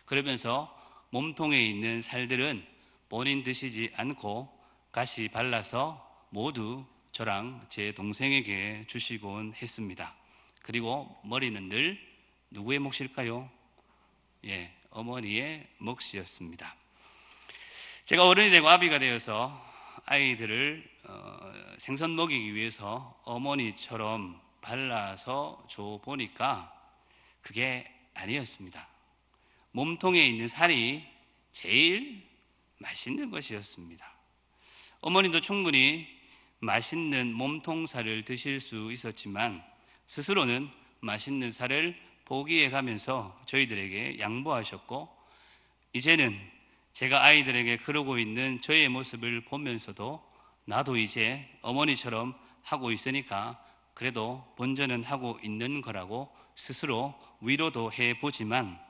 그러면서 몸통에 있는 살들은 본인 드시지 않고 가시 발라서 모두 저랑 제 동생에게 주시곤 했습니다. 그리고 머리는 늘 누구의 몫일까요? 어머니의 몫이었습니다. 제가 어른이 되고 아비가 되어서 아이들을 생선 먹이기 위해서 어머니처럼 발라서 줘 보니까 그게 아니었습니다. 몸통에 있는 살이 제일 맛있는 것이었습니다. 어머니도 충분히 맛있는 몸통살을 드실 수 있었지만 스스로는 맛있는 살을 포기해 가면서 저희들에게 양보하셨고, 이제는 제가 아이들에게 그러고 있는 저의 모습을 보면서도 나도 이제 어머니처럼 하고 있으니까 그래도 본전은 하고 있는 거라고 스스로 위로도 해보지만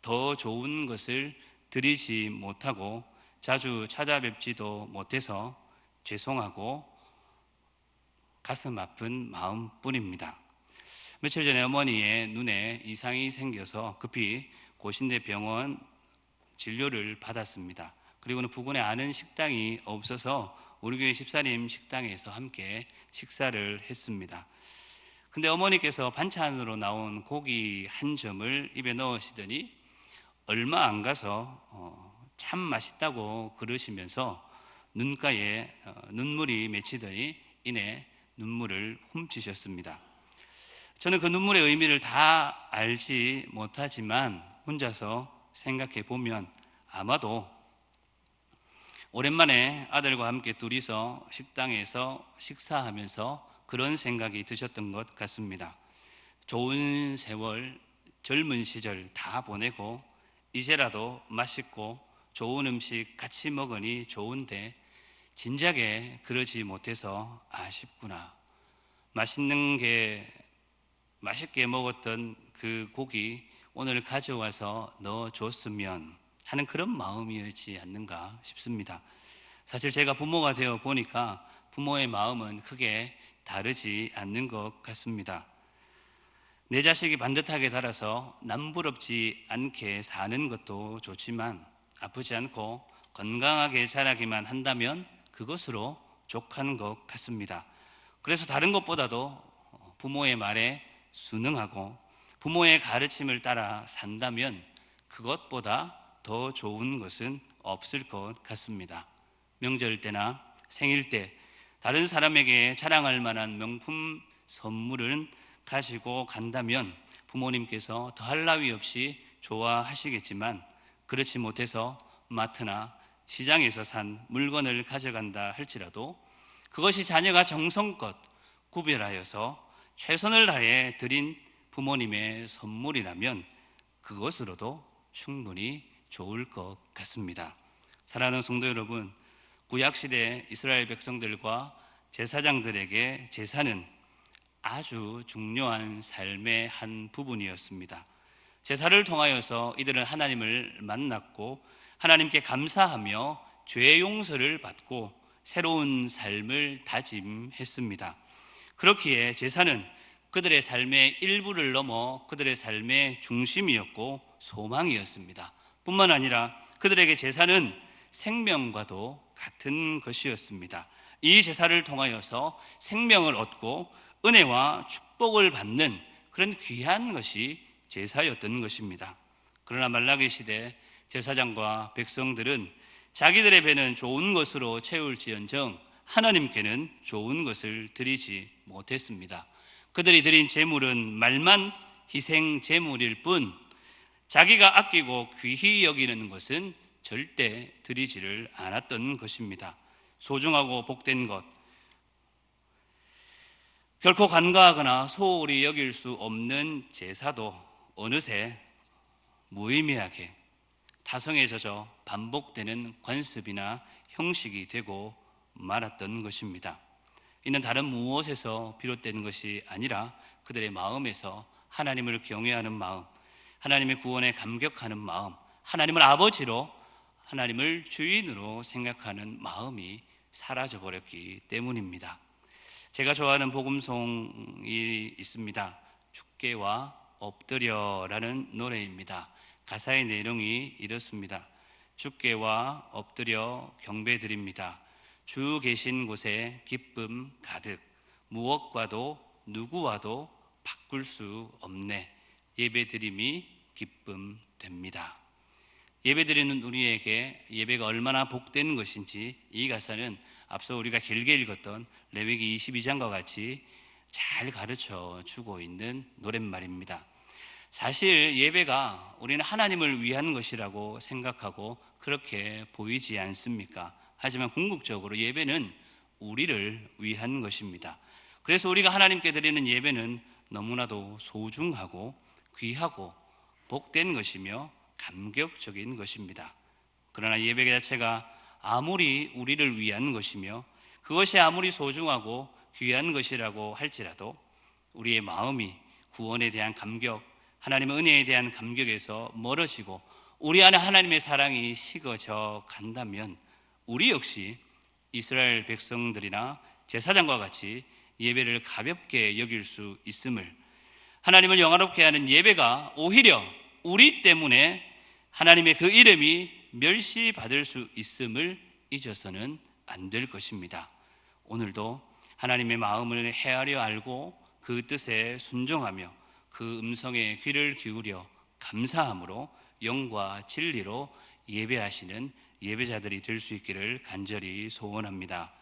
더 좋은 것을 드리지 못하고 자주 찾아뵙지도 못해서 죄송하고 가슴 아픈 마음뿐입니다. 며칠 전에 어머니의 눈에 이상이 생겨서 급히 고신대 병원 진료를 받았습니다. 그리고는 부근에 아는 식당이 없어서 우리 교회 집사님 식당에서 함께 식사를 했습니다. 근데 어머니께서 반찬으로 나온 고기 한 점을 입에 넣으시더니 얼마 안 가서 참 맛있다고 그러시면서 눈가에 눈물이 맺히더니 이내 눈물을 훔치셨습니다. 저는 그 눈물의 의미를 다 알지 못하지만 혼자서 생각해 보면 아마도 오랜만에 아들과 함께 둘이서 식당에서 식사하면서 그런 생각이 드셨던 것 같습니다. 좋은 세월, 젊은 시절 다 보내고 이제라도 맛있고 좋은 음식 같이 먹으니 좋은데 진작에 그러지 못해서 아쉽구나. 맛있게 먹었던 그 고기 오늘 가져와서 넣어줬으면 하는 그런 마음이었지 않는가 싶습니다. 사실 제가 부모가 되어 보니까 부모의 마음은 크게 다르지 않는 것 같습니다. 내 자식이 반듯하게 자라서 남부럽지 않게 사는 것도 좋지만 아프지 않고 건강하게 자라기만 한다면 그것으로 족한 것 같습니다. 그래서 다른 것보다도 부모의 말에 순응하고 부모의 가르침을 따라 산다면 그것보다 더 좋은 것은 없을 것 같습니다. 명절 때나 생일 때 다른 사람에게 자랑할 만한 명품 선물은 가지고 간다면 부모님께서 더할 나위 없이 좋아하시겠지만 그렇지 못해서 마트나 시장에서 산 물건을 가져간다 할지라도 그것이 자녀가 정성껏 구별하여서 최선을 다해 드린 부모님의 선물이라면 그것으로도 충분히 좋을 것 같습니다. 사랑하는 성도 여러분, 구약시대 이스라엘 백성들과 제사장들에게 제사는 아주 중요한 삶의 한 부분이었습니다. 제사를 통하여서 이들은 하나님을 만났고 하나님께 감사하며 죄 용서를 받고 새로운 삶을 다짐했습니다. 그렇기에 제사는 그들의 삶의 일부를 넘어 그들의 삶의 중심이었고 소망이었습니다. 뿐만 아니라 그들에게 제사는 생명과도 같은 것이었습니다. 이 제사를 통하여서 생명을 얻고 은혜와 축복을 받는 그런 귀한 것이 제사였던 것입니다. 그러나 말라기 시대 제사장과 백성들은 자기들의 배는 좋은 것으로 채울지언정 하나님께는 좋은 것을 드리지 못했습니다. 그들이 드린 제물은 말만 희생 제물일 뿐 자기가 아끼고 귀히 여기는 것은 절대 드리지를 않았던 것입니다. 소중하고 복된 것, 결코 간과하거나 소홀히 여길 수 없는 제사도 어느새 무의미하게 타성에 젖어 반복되는 관습이나 형식이 되고 말았던 것입니다. 이는 다른 무엇에서 비롯된 것이 아니라 그들의 마음에서 하나님을 경외하는 마음, 하나님의 구원에 감격하는 마음, 하나님을 아버지로, 하나님을 주인으로 생각하는 마음이 사라져버렸기 때문입니다. 제가 좋아하는 복음송이 있습니다. 주께와 엎드려라는 노래입니다. 가사의 내용이 이렇습니다. 주께와 엎드려 경배드립니다. 주 계신 곳에 기쁨 가득, 무엇과도 누구와도 바꿀 수 없네. 예배드림이 기쁨 됩니다. 예배드리는 우리에게 예배가 얼마나 복된 것인지 이 가사는 앞서 우리가 길게 읽었던 레위기 22장과 같이 잘 가르쳐 주고 있는 노랫말입니다. 사실 예배가 우리는 하나님을 위한 것이라고 생각하고 그렇게 보이지 않습니까? 하지만 궁극적으로 예배는 우리를 위한 것입니다. 그래서 우리가 하나님께 드리는 예배는 너무나도 소중하고 귀하고 복된 것이며 감격적인 것입니다. 그러나 예배 자체가 아무리 우리를 위한 것이며 그것이 아무리 소중하고 귀한 것이라고 할지라도 우리의 마음이 구원에 대한 감격, 하나님의 은혜에 대한 감격에서 멀어지고 우리 안에 하나님의 사랑이 식어져 간다면 우리 역시 이스라엘 백성들이나 제사장과 같이 예배를 가볍게 여길 수 있음을, 하나님을 영화롭게 하는 예배가 오히려 우리 때문에 하나님의 그 이름이 멸시받을 수 있음을 잊어서는 안 될 것입니다. 오늘도 하나님의 마음을 헤아려 알고 그 뜻에 순종하며 그 음성에 귀를 기울여 감사함으로 영과 진리로 예배하시는 예배자들이 될 수 있기를 간절히 소원합니다.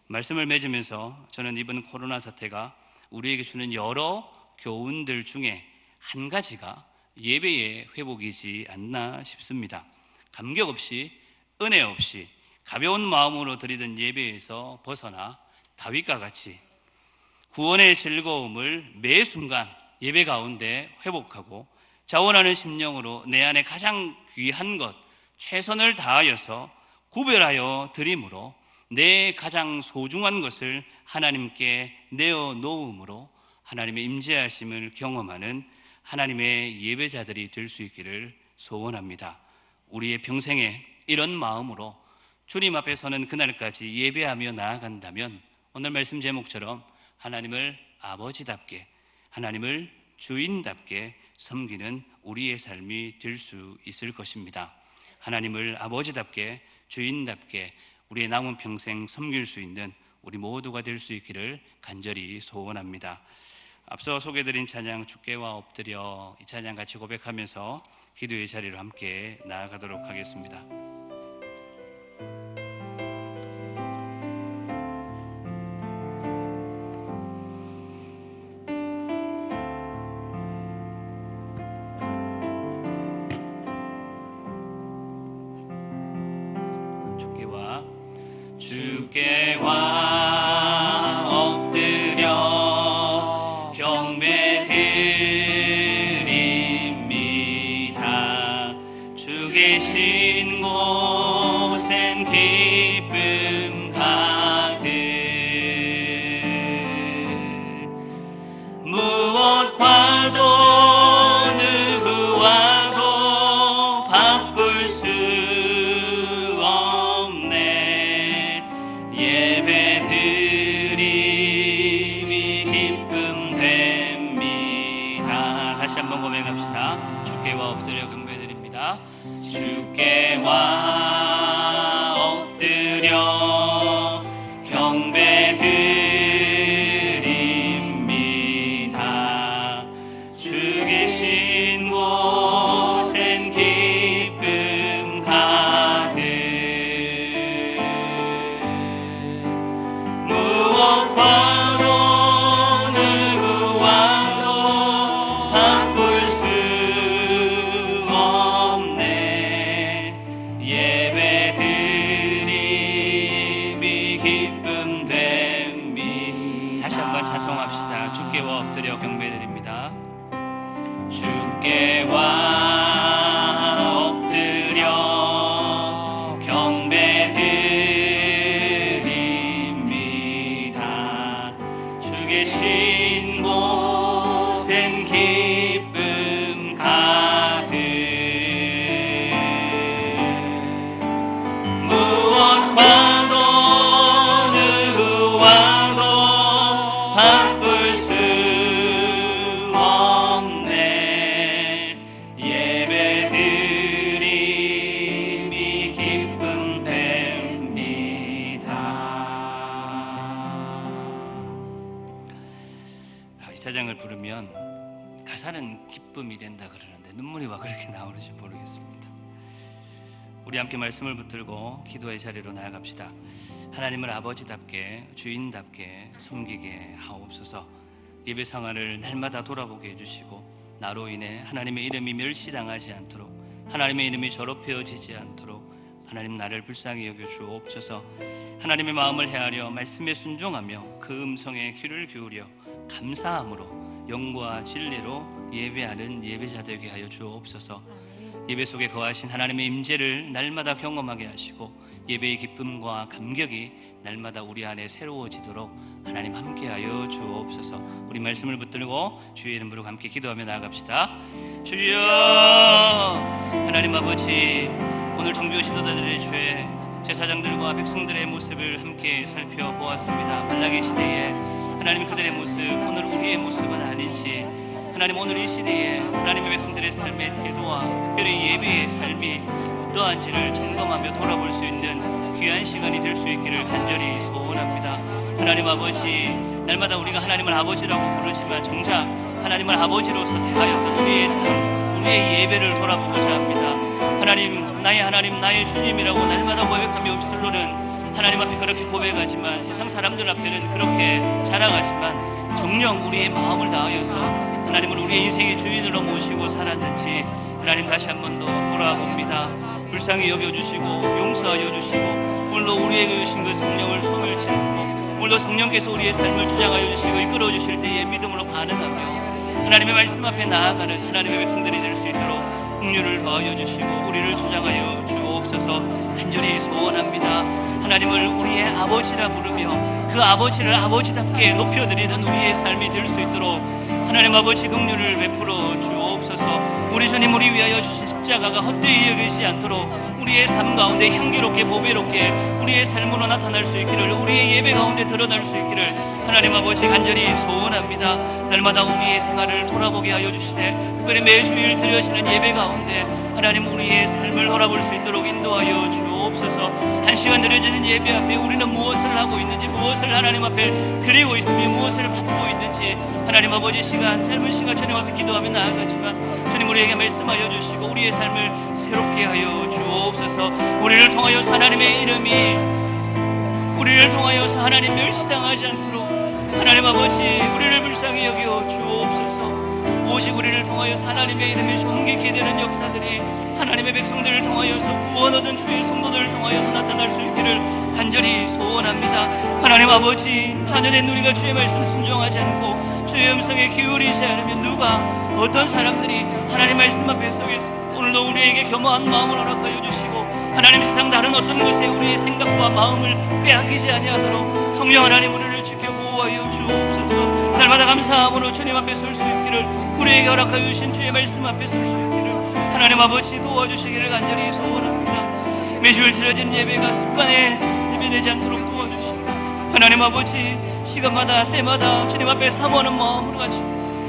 말씀을 맺으면서 저는 이번 코로나 사태가 우리에게 주는 여러 교훈들 중에 한 가지가 예배의 회복이지 않나 싶습니다. 감격 없이, 은혜 없이 가벼운 마음으로 드리던 예배에서 벗어나 다윗과 같이 구원의 즐거움을 매 순간 예배 가운데 회복하고 자원하는 심령으로 내 안에 가장 귀한 것, 최선을 다하여서 구별하여 드림으로 내 가장 소중한 것을 하나님께 내어놓음으로 하나님의 임재하심을 경험하는 하나님의 예배자들이 될 수 있기를 소원합니다. 우리의 평생에 이런 마음으로 주님 앞에 서는 그날까지 예배하며 나아간다면 오늘 말씀 제목처럼 하나님을 아버지답게, 하나님을 주인답게 섬기는 우리의 삶이 될 수 있을 것입니다. 하나님을 아버지답게, 주인답게 우리의 남은 평생 섬길 수 있는 우리 모두가 될 수 있기를 간절히 소원합니다. 앞서 소개드린 찬양 주께와 엎드려, 이 찬양 같이 고백하면서 기도의 자리로 함께 나아가도록 하겠습니다. 주께와 엎드려 경배드립니다. 주 계신 곳엔 기쁨 가득, 무엇과도 누구와도 바꿀 수 없네. 예배드림이 기쁨 됩니다. 다시 한번 고백합시다. 주께와 엎드려 경배드립니다. 주께와 엎드려 경배드립니다. 주 계신 곳엔 기쁨 가득, 무엇과도 누구와도 바꿀 수 없네. 예배드림이 기쁨 됩니다. 다시 한번 찬송합시다. 주께와 엎드려 경배드립니다. 주께와 엎드려 경배드립니다. 주 계신 곳엔 기쁨 가득, 제사장을 부르면 가사는 기쁨이 된다 그러는데 눈물이 왜 그렇게 나오는지 모르겠습니다. 우리 함께 말씀을 붙들고 기도의 자리로 나아갑시다. 하나님을 아버지답게 주인답게 섬기게 하옵소서. 예배 상황을 날마다 돌아보게 해주시고 나로 인해 하나님의 이름이 멸시당하지 않도록, 하나님의 이름이 저롭혀지지 않도록 하나님 나를 불쌍히 여겨 주옵소서. 하나님의 마음을 헤아려 말씀에 순종하며 그 음성에 귀를 기울여 감사함으로 영과 진리로 예배하는 예배자 되게 하여 주옵소서. 예배 속에 거하신 하나님의 임재를 날마다 경험하게 하시고 예배의 기쁨과 감격이 날마다 우리 안에 새로워지도록 하나님 함께하여 주옵소서. 우리 말씀을 붙들고 주의 이름으로 함께 기도하며 나아갑시다. 주여, 하나님 아버지, 오늘 종교 지도자들의 죄, 제사장들과 백성들의 모습을 함께 살펴보았습니다. 말라기 시대에 하나님 그들의 모습, 오늘 우리의 모습은 아닌지, 하나님 오늘 이 시대에 하나님의 백성들의 삶의 태도와 특별히 예배의 삶이 어떠한지를 점검하며 돌아볼 수 있는 귀한 시간이 될 수 있기를 간절히 소원합니다. 하나님 아버지, 날마다 우리가 하나님을 아버지라고 부르지만 정작 하나님을 아버지로서 대하였던 우리의 삶, 우리의 예배를 돌아보고자 합니다. 하나님, 나의 주님이라고 날마다 고백하며 입술로는 하나님 앞에 그렇게 고백하지만 세상 사람들 앞에는 그렇게 자랑하지만 정녕 우리의 마음을 다하여서 하나님을 우리의 인생의 주인으로 모시고 살았는지 하나님 다시 한 번 더 돌아봅니다. 불쌍히 여겨주시고 용서하여 주시고 오늘도 우리에게 주신 그 성령을 소멸치 않고 오늘도 성령께서 우리의 삶을 주장하여 주시고 이끌어 주실 때에 믿음으로 반응하며 하나님의 말씀 앞에 나아가는 하나님의 백성들이 될 수 있도록 긍휼을 더하여 주시고 우리를 주장하여 주옵소서. 간절히 소원합니다. 하나님을 우리의 아버지라 부르며 그 아버지를 아버지답게 높여드리는 우리의 삶이 될 수 있도록 하나님 아버지 긍휼을 베풀어 주옵소서. 우리 주님 우리 위하여 주신 십자가가 헛되이 여기지 않도록 우리의 삶 가운데 향기롭게 보배롭게 우리의 삶으로 나타날 수 있기를, 우리의 예배 가운데 드러날 수 있기를 하나님 아버지 간절히 소원합니다. 날마다 우리의 생활을 돌아보게 하여 주시되 특별히 매주일 드려지는 예배 가운데 하나님 우리의 삶을 돌아볼 수 있도록 인도하여 주옵소서. 한 시간 드려지는 예배 앞에 우리는 무엇을 하고 있는지, 무엇을 하나님 앞에 드리고 있으며 무엇을 받고 있는지 하나님 아버지 짧은 시간 주님 앞에 기도하며 나아가지만 주님 우리에게 말씀하여 주시고 우리의 삶을 새롭게 하여 주옵소서. 우리를 통하여서 하나님의 이름이 우리를 통하여서 하나님 멸시당하지 않도록 하나님 아버지 우리를 불쌍히 여겨 주옵소서. 오직 우리를 통하여서 하나님의 이름이 존귀케 되는 역사들이 하나님의 백성들을 통하여서 구원 얻은 주의 성도들을 통하여서 나타날 수 있기를 간절히 소원합니다. 하나님 아버지, 자녀된 우리가 주의 말씀 순종하지 않고 주의 음성에 기울이지 않으면 누가 어떤 사람들이 하나님 말씀 앞에 서겠습니까? 오늘도 우리에게 겸허한 마음을 허락하여 주시고 하나님 세상 다른 어떤 것에 우리의 생각과 마음을 빼앗기지 아니하도록 성령 하나님 우리를 지켜 보호하여 주옵소서. 날마다 감사함으로 주님 앞에 설 수 있기를, 우리에게 허락하여 주신 주의 말씀 앞에 설 수 있기를 하나님 아버지 도와주시기를 간절히 소원합니다. 매주일 드려진 예배가 습관에 예배되지 않도록 도와주시고 하나님 아버지 시간마다 때마다 주님 앞에 사모하는 마음으로 가지고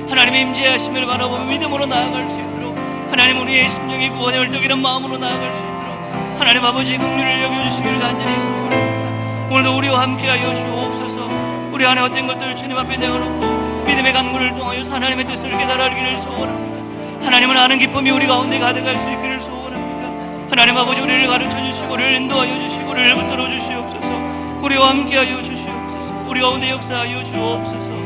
하나님의 임재하심을 바라보며 믿음으로 나아갈 수 있도록 하나님 우리의 심령이 구원의 얼떡이는 마음으로 나아갈 수 있도록 하나님 아버지 긍휼을 여겨주시기를 간절히 소원합니다. 오늘도 우리와 함께하여 주옵소서. 우리 안에 어떤 것들을 주님 앞에 내어놓고 믿음의 간구를 통하여서 하나님의 뜻을 깨달아 알기를 소원합니다. 하나님을 아는 기쁨이 우리 가운데 가득할 수 있기를 소원합니다. 하나님 아버지 우리를 가르쳐주시고 우리를 인도하여 주시고 우리를 붙들어 주시옵소서. 우리와 함께하여 주시옵소서. 우리 가운데 역사하여 주옵소서.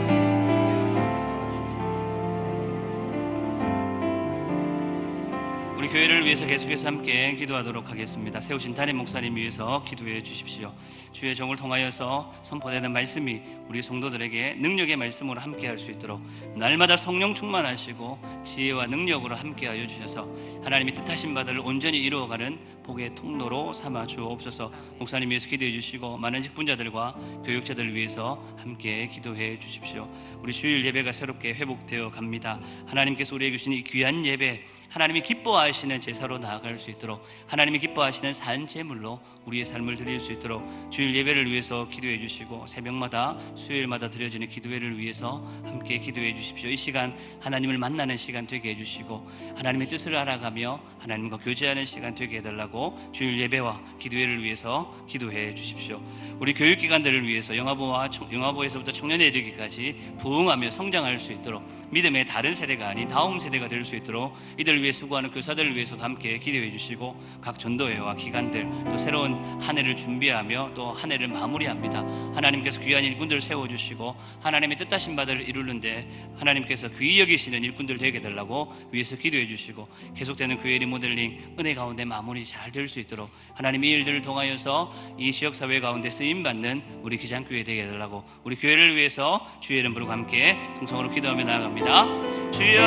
우리 교회를 위해서 계속해서 함께 기도하도록 하겠습니다. 세우신 담임 목사님 위해서 기도해 주십시오. 주의 종을 통하여서 선포되는 말씀이 우리 성도들에게 능력의 말씀으로 함께할 수 있도록 날마다 성령 충만하시고 지혜와 능력으로 함께하여 주셔서 하나님이 뜻하신 바들을 온전히 이루어가는 복의 통로로 삼아 주옵소서. 목사님 위해서 기도해 주시고 많은 직분자들과 교육자들을 위해서 함께 기도해 주십시오. 우리 주일 예배가 새롭게 회복되어 갑니다. 하나님께서 우리에게 주신 이 귀한 예배, 하나님이 기뻐하시는 제사 제사로 나아갈 수 있도록 하나님이 기뻐하시는 산 제물로 우리의 삶을 드릴 수 있도록 주일 예배를 위해서 기도해 주시고 새벽마다 수요일마다 드려지는 기도회를 위해서 함께 기도해 주십시오. 이 시간 하나님을 만나는 시간 되게 해주시고 하나님의 뜻을 알아가며 하나님과 교제하는 시간 되게 해달라고 주일 예배와 기도회를 위해서 기도해 주십시오. 우리 교육기관들을 위해서 영화부에서부터 청년에 이르기까지 부흥하며 성장할 수 있도록 믿음의 다른 세대가 아닌 다음 세대가 될 수 있도록 이들을 위해 수고하는 교사들을 위해서도 함께 기도해 주시고 각 전도회와 기관들 또 새로운 한 해를 준비하며 또 한 해를 마무리합니다. 하나님께서 귀한 일꾼들 세워주시고 하나님의 뜻하신 바들을 이루는데 하나님께서 귀히 여기시는 일꾼들 되게 해달라고 위해서 기도해 주시고 계속되는 교회 리모델링 은혜 가운데 마무리 잘 될 수 있도록 하나님의 일들을 통하여서 이 지역사회 가운데 쓰임받는 우리 기장교회 되게 해달라고 우리 교회를 위해서 주의 이름 부르고 함께 통성으로 기도하며 나아갑니다. 주여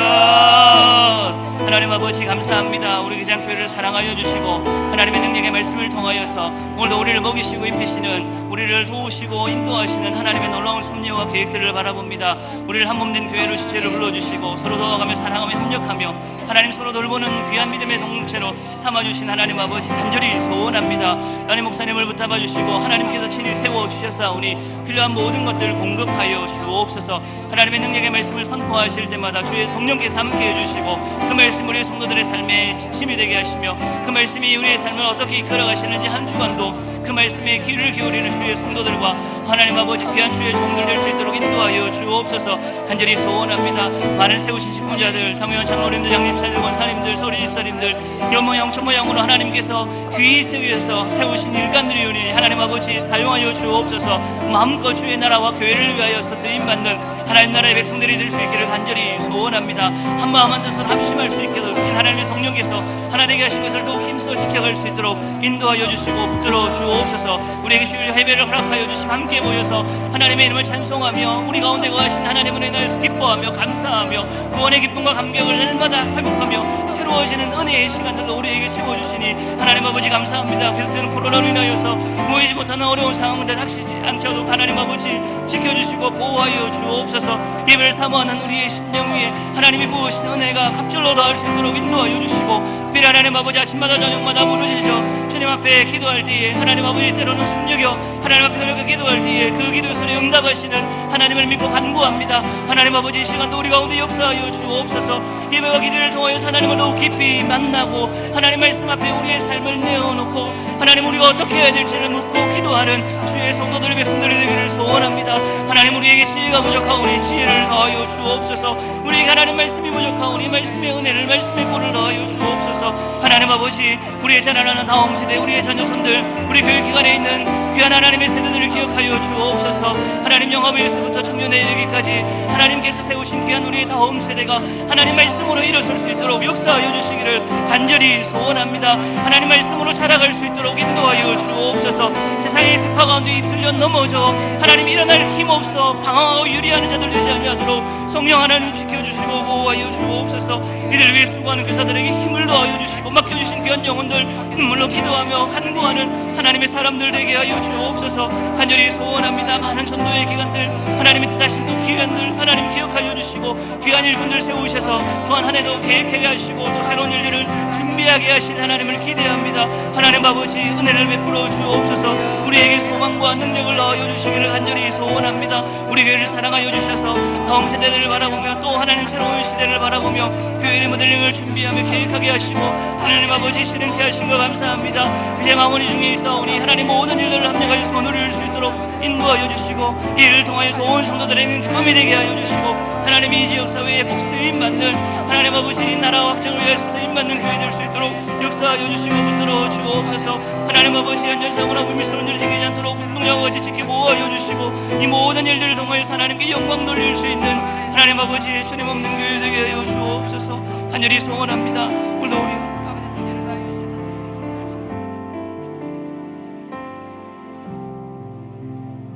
하나님 아버지 감사합니다. 우리 기장교회를 사랑하여 주시고 하나님의 능력의 말씀을 통하여서 오늘도 우리를 먹이시고 입히시는 우리를 도우시고 인도하시는 하나님의 놀라운 섭리와 계획들을 바라봅니다. 우리를 한 몸 된 교회로 지체를 불러주시고 서로 도와가며 사랑하며 협력하며 하나님 서로 돌보는 귀한 믿음의 동체로 삼아주신 하나님 아버지 간절히 소원합니다. 하나님 목사님을 붙잡아 주시고 하나님께서 친히 세워주셨사오니 필요한 모든 것들을 공급하여 주옵소서. 하나님의 능력의 말씀을 선포하실 때마다 주의 성령께서 함께 해주시고 그 말씀 우리 성도들의 삶에 지침이 되게 하시며 그 말씀이 우리의 삶을 어떻게 이끌어가시는지 한 주간도 그 말씀에 귀를 기울이는 주의 성도들과 하나님 아버지 귀한 주의 종들 될 수 있도록 인도하여 주옵소서. 간절히 소원합니다. 많은 세우신 직분자들 당회원 장로님들 장집사님들 권사님들 서리 집사님들 이런 모양 저 모양으로 하나님께서 귀히 세우셔서 세우신 일관들이오니 하나님 아버지 사용하여 주옵소서. 마음껏 주의 나라와 교회를 위하여 쓰임받는 하나님 나라의 백성들이 될 수 있기를 간절히 소원합니다. 한 마음 한 뜻으로 합심할 수 있도록 하나님의 성령께서 하나 되게 하신 것을 더욱 힘써 지켜갈 수 있도록 인도하여 주시고 붙들어 주옵소서. 우리에게 주일 예배를 허락하여 주시고 함께 모여서 하나님의 이름을 찬송하며 우리 가운데 거하신 하나님을 인하여서 기뻐하며 감사하며 구원의 기쁨과 감격을 날마다 회복하며 새로워지는 은혜의 시간들로 우리에게 채워주시니 하나님 아버지 감사합니다. 계속되는 코로나로 인하여서 모이지 못하는 어려운 상황들 닥치지 않쳐도 하나님 아버지 지켜주시고 보호하여 주옵소서. 예배를 사모하는 우리의 심령 위에 하나님이 부으신 은혜가 갑절로 더할 수 있도록 인도하여 주시고 특별히 하나님 아버지 아침마다 저녁마다 부르짖어 주님 앞에 기도할 때에 하나님 아버지 때로는 숨죽여 하나님 앞에 그렇게 기도할 때에 그 기도 소리에 응답하시는 하나님을 믿고 간구합니다. 하나님 아버지 이 시간도 우리 가운데 역사하여 주옵소서. 예배와 기도를 통하여서 하나님을 더욱 깊이 만나고 하나님 말씀 앞에 우리의 삶을 내어놓고 하나님 우리가 어떻게 해야 될지를 묻고 기도하는 주의 성도들의 백성들이 되기를 소원합니다. 하나님 우리에게 지혜가 부족하오니 지혜를 더하여 주옵소서. 우리에게 하나님 말씀이 부족하오니 말씀의 은혜를 말씀의 꼴을 더하여 주옵소서. 하나님 아버지 우리의 자라나는 다음 세대 우리의 자녀손들 우리 교육기관에 있는 귀한 하나님의 세대들을 기억하여 주옵소서. 하나님 영화부에서부터 청년에 이르기까지 하나님께서 세우신 귀한 우리의 다음 세대가 하나님 말씀으로 일어설 수 있도록 역사하여 주시기를 간절히 소원합니다. 하나님 말씀으로 자라갈 수 있도록 인도하여 주옵소서. 세상의 세파 가운데 입술려 넘어져 하나님 일어날 힘없어 방황하고 유리하는 자들 되지 아니하도록 성령 하나님 지켜주시고 보호하여 주옵소서. 이들 위해 수고하는 교사들에게 힘을 더하여 주시고 맡겨주신 귀한 영혼들 눈물로 기도하며 간구하는 하나님의 사람들 되게 하여 주옵소서. 간절히 소원합니다. 많은 전도의 기관들 하나님의 뜻하신 또 기관들 하나님 기억하여 주시고 귀한 일꾼들 세우셔서 또한 한 해도 계획하게 하시고 또 새로운 일들을 준비하게 하신 하나님을 기대합니다. 하나님 아버지 은혜를 베풀어 주옵소서. 우리에게 소망과 능력을 넣어 주시기를 간절히 소원합니다. 우리 교회를 사랑하여 주셔서 다음 세대들을 바라보며 또 하나님 새로운 시대를 바라보며 교회의 모델링을 준비하며 계획하게 하시고 하나님 아버지 실행케 하신 것 감사합니다. 이제 마무리 중에 있사오니 하나님 모든 일들을 합력하여서 누릴 수 있도록 인도하여 주시고 이를 통하여서 온 성도들에게 기쁨이 되게 하여 주시고 하나님 이 지역사회에 복 쓰임받는 하나님 아버지 나라 확장을 위해서 쓰임받는 교회 될 수 있도록 역사하여 주시고 붙들어 주옵소서. 하나님 아버지 안전사고나 불미스러운 일이 생기지 않도록 분명 아버지 지켜 보호하여 주시고 이 모든 일들을 통하여서 하나님께 영광 돌릴 수 있는 하나님 아버지 주님 없는 교회 되게 하여 주옵소서. 간절히 소원합니다. 오늘도 우리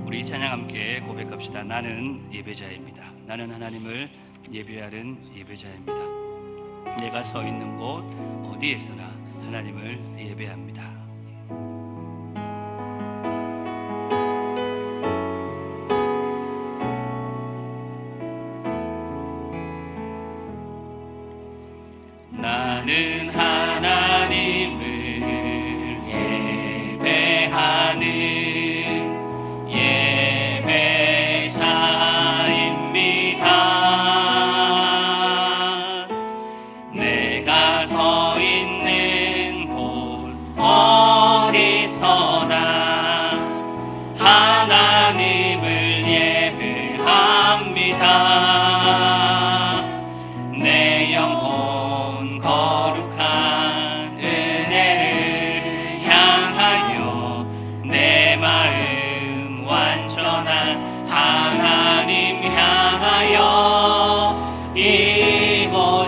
우리 찬양 함께 고백합시다. 나는 예배자입니다. 나는 하나님을 예배하는 예배자입니다. 내가 서 있는 곳 어디에서나 하나님을 예배합니다. 나는 하나님을 예배합니다. 내 영혼 거룩한 은혜를 향하여 내 마음 완전한 하나님 향하여 이곳에서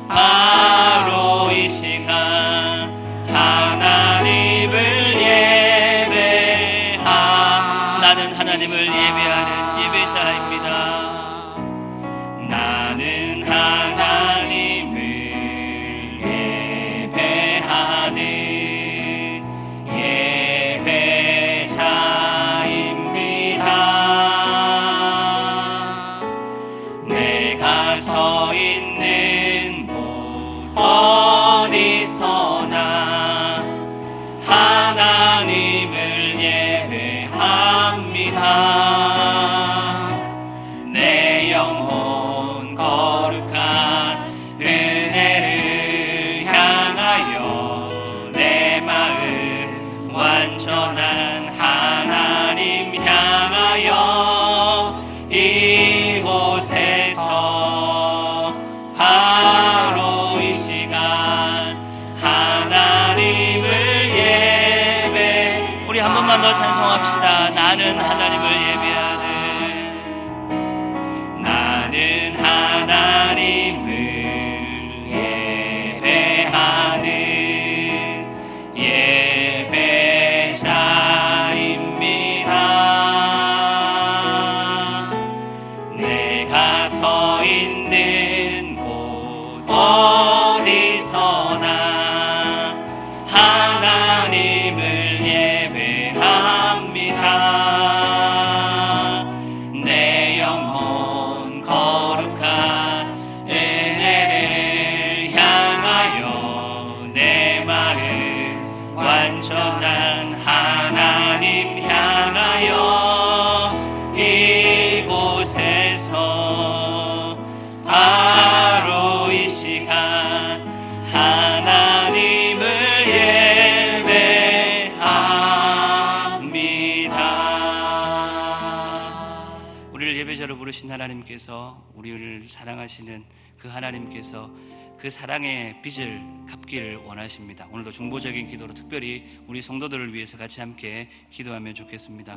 바로 이 시간 하나님을 나는 하나님을 예배하는 예배자입니다. 나는 하나님을 예배하는 예배자입니다. 내가 서 있는 곳 어디서나 하나님을 예배합니다. 내 영혼 거룩한 은혜를 향하여 내 마음 완전한 하나님 향하여 이곳에서 바로 이 시간 하나님을 예배. 우리 한 번만 더 찬송합시다. 나는 하나님을 예배하는, 나는 하나님을 예배하는 예배자입니다. 내가 서 있는 곳 어디서나 하나님을 예배합니다. 내 영혼 거룩한 은혜를 향하여 내 마음 완전한 하나님 향하여 이곳에서 바로 이 시간 하나님을 예배합니다. 우리를 예배자로 부르신 하나님께서, 우리를 사랑하시는 그 하나님께서 그 사랑의 빚을 갚기를 원하십니다. 오늘도 중보적인 기도로 특별히 우리 성도들을 위해서 같이 함께 기도하면 좋겠습니다.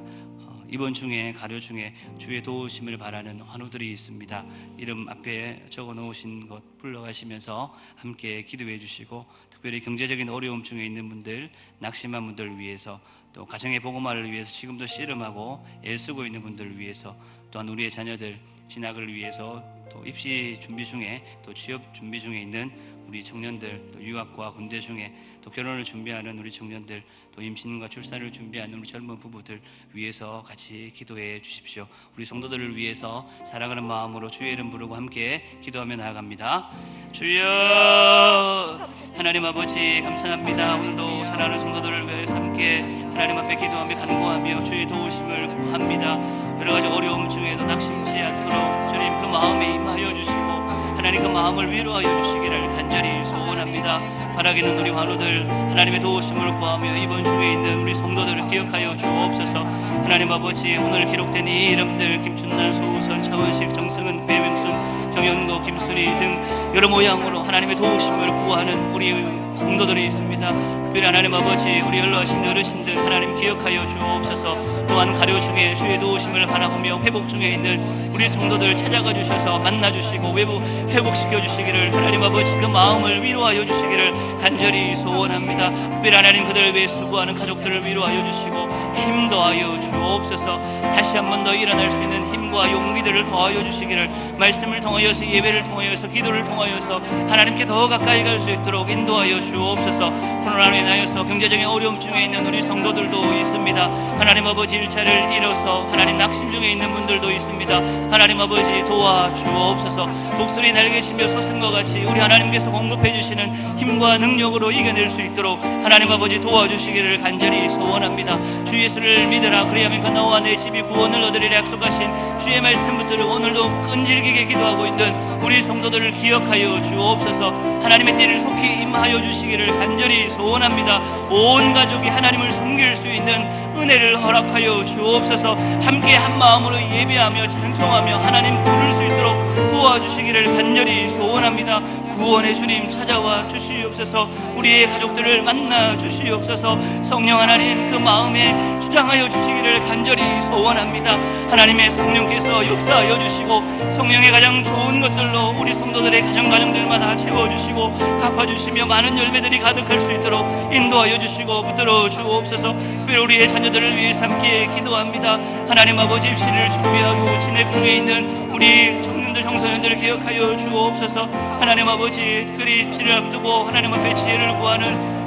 이번 중에 가료 중에 주의 도우심을 바라는 환우들이 있습니다. 이름 앞에 적어 놓으신 것 불러가시면서 함께 기도해 주시고, 특별히 경제적인 어려움 중에 있는 분들, 낙심한 분들을 위해서, 또 가정의 복음화를 위해서 지금도 씨름하고 애쓰고 있는 분들을 위해서, 또한 우리의 자녀들 진학을 위해서, 또 입시 준비 중에, 또 취업 준비 중에 있는 우리 청년들, 또 유학과 군대 중에 또 결혼을 준비하는 우리 청년들, 또 임신과 출산을 준비하는 우리 젊은 부부들 위해서 같이 기도해 주십시오. 우리 성도들을 위해서 사랑하는 마음으로 주의 이름 부르고 함께 기도하며 나아갑니다. 주여, 하나님 아버지 감사합니다. 오늘도 사랑하는 성도들을 위해서 함께 하나님 앞에 기도하며 간구하며 주의 도우심을 구합니다. 여러 가지 어려움 중에도 낙심치 않도록 주님 그 마음에 임하여 주시고, 하나님 그 마음을 위로하여 주시기를 간절히 소원합니다. 바라기는 우리 환우들 하나님의 도우심을 구하며 이번 주에 있는 우리 성도들을 기억하여 주옵소서. 하나님 아버지, 오늘 기록된 이 이름들 김춘난, 소우선, 차원식, 정승은, 배명순, 정현고, 김순희 등 여러 모양으로 하나님의 도우심을 구하는 우리 성도들이 있습니다. 특별히 하나님 아버지, 우리 연로하신 어르신들 하나님 기억하여 주옵소서. 또한 가료 중에 주의 도우심을 바라보며 회복 중에 있는 우리 성도들 찾아가 주셔서 만나 주시고 외부 회복시켜 주시기를, 하나님 아버지 그 마음을 위로하여 주시기를 간절히 소원합니다. 특별히 하나님 그들을 위해 수고하는 가족들을 위로하여 주시고 힘 더하여 주옵소서. 다시 한 번 더 일어날 수 있는 힘과 용기들을 더하여 주시기를, 말씀을 통하여서, 예배를 통하여서, 기도를 통하여서 하나님께 더 가까이 갈 수 있도록 인도하여 주옵소서. 코로나로 인하여서 경제적인 어려움 중에 있는 우리 성도들도 있습니다. 하나님 아버지, 일자를 잃어서 하나님 낙심 중에 있는 분들도 있습니다. 하나님 아버지 도와주옵소서. 독수리 날개치며 솟음과 같이 우리 하나님께서 공급해 주시는 힘과 능력으로 이겨낼 수 있도록 하나님 아버지 도와주시기를 간절히 소원합니다. 주 예수를 믿으라, 그리하면 그 너와 내 집이 구원을 얻으리라 약속하신 주의 말씀 붙들고 오늘도 끈질기게 기도하고 있는 우리 성도들을 기억하여 주옵소서. 하나님의 때를 속히 임하여 주시기를 간절히 소원합니다. 온 가족이 하나님을 섬길 수 있는 은혜를 허락하여 주옵소서. 함께 한 마음으로 예배하며 찬송하며 하나님 부를 수 있도록 도와주시기를 간절히 소원합니다. 구원의 주님 찾아와 주시옵소서. 우리의 가족들을 만나 주시옵소서. 성령 하나님 그 마음에 주장하여 주시기를 간절히 소원합니다. 하나님의 성령께서 역사하여 주시고 성령의 가장 좋은 것들로 우리 성도들의 가정들마다 채워주시고 갚아주시며 많은 열매들이 가득할 수 있도록 인도하여 주시고 붙들어 주옵소서. 특별히 우리의 자녀들을 위해 함께 기도합니다. 하나님 아버지 입시를 준비하고 진행 중에 있는 우리 청년들 청소년들을 기억하여 주옵소서. 하나님 아버지 특별히 입시를 앞두고 하나님 앞에 지혜를 구하는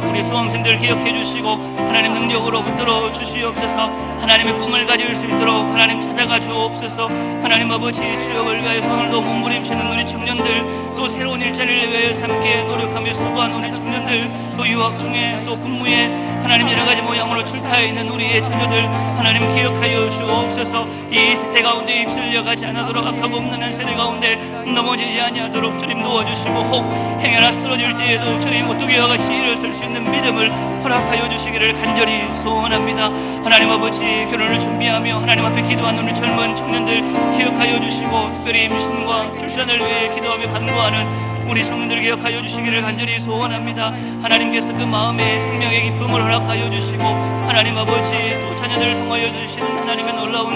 우리 수험생들 기억해 주시고 하나님 능력으로 붙들어 주시옵소서. 하나님의 꿈을 가질 수 있도록 하나님 찾아가 주옵소서. 하나님 아버지 주역을 위하여서 오늘도 몸부림치는 우리 청년들, 또 새로운 일자리를 위해서 함께 노력하며 수고한 우리 청년들, 또 유학 중에 또 근무에 하나님 여러가지 모양으로 출타해 있는 우리의 자녀들 하나님 기억하여 주옵소서. 이 세대 가운데 입술려 가지 않도록 악하고 없는 세대 가운데 넘어지지 아니하도록 주님 도와주시고, 혹 행여나 쓰러질 때에도 주님 오뚜기와 같이 일어설 수 있는 믿음을 허락하여 주시기를 간절히 소원합니다. 하나님 아버지 결혼을 준비하며 하나님 앞에 기도하는 우리 젊은 청년들 기억하여 주시고, 특별히 임신과 출산을 위해 기도하며 간구하는 우리 청년들 기억하여 주시기를 간절히 소원합니다. 하나님께서 그 마음에 생명의 기쁨을 허락하여 주시고 하나님 아버지 또 자녀들을 통하여 주시는 하나님의 놀라운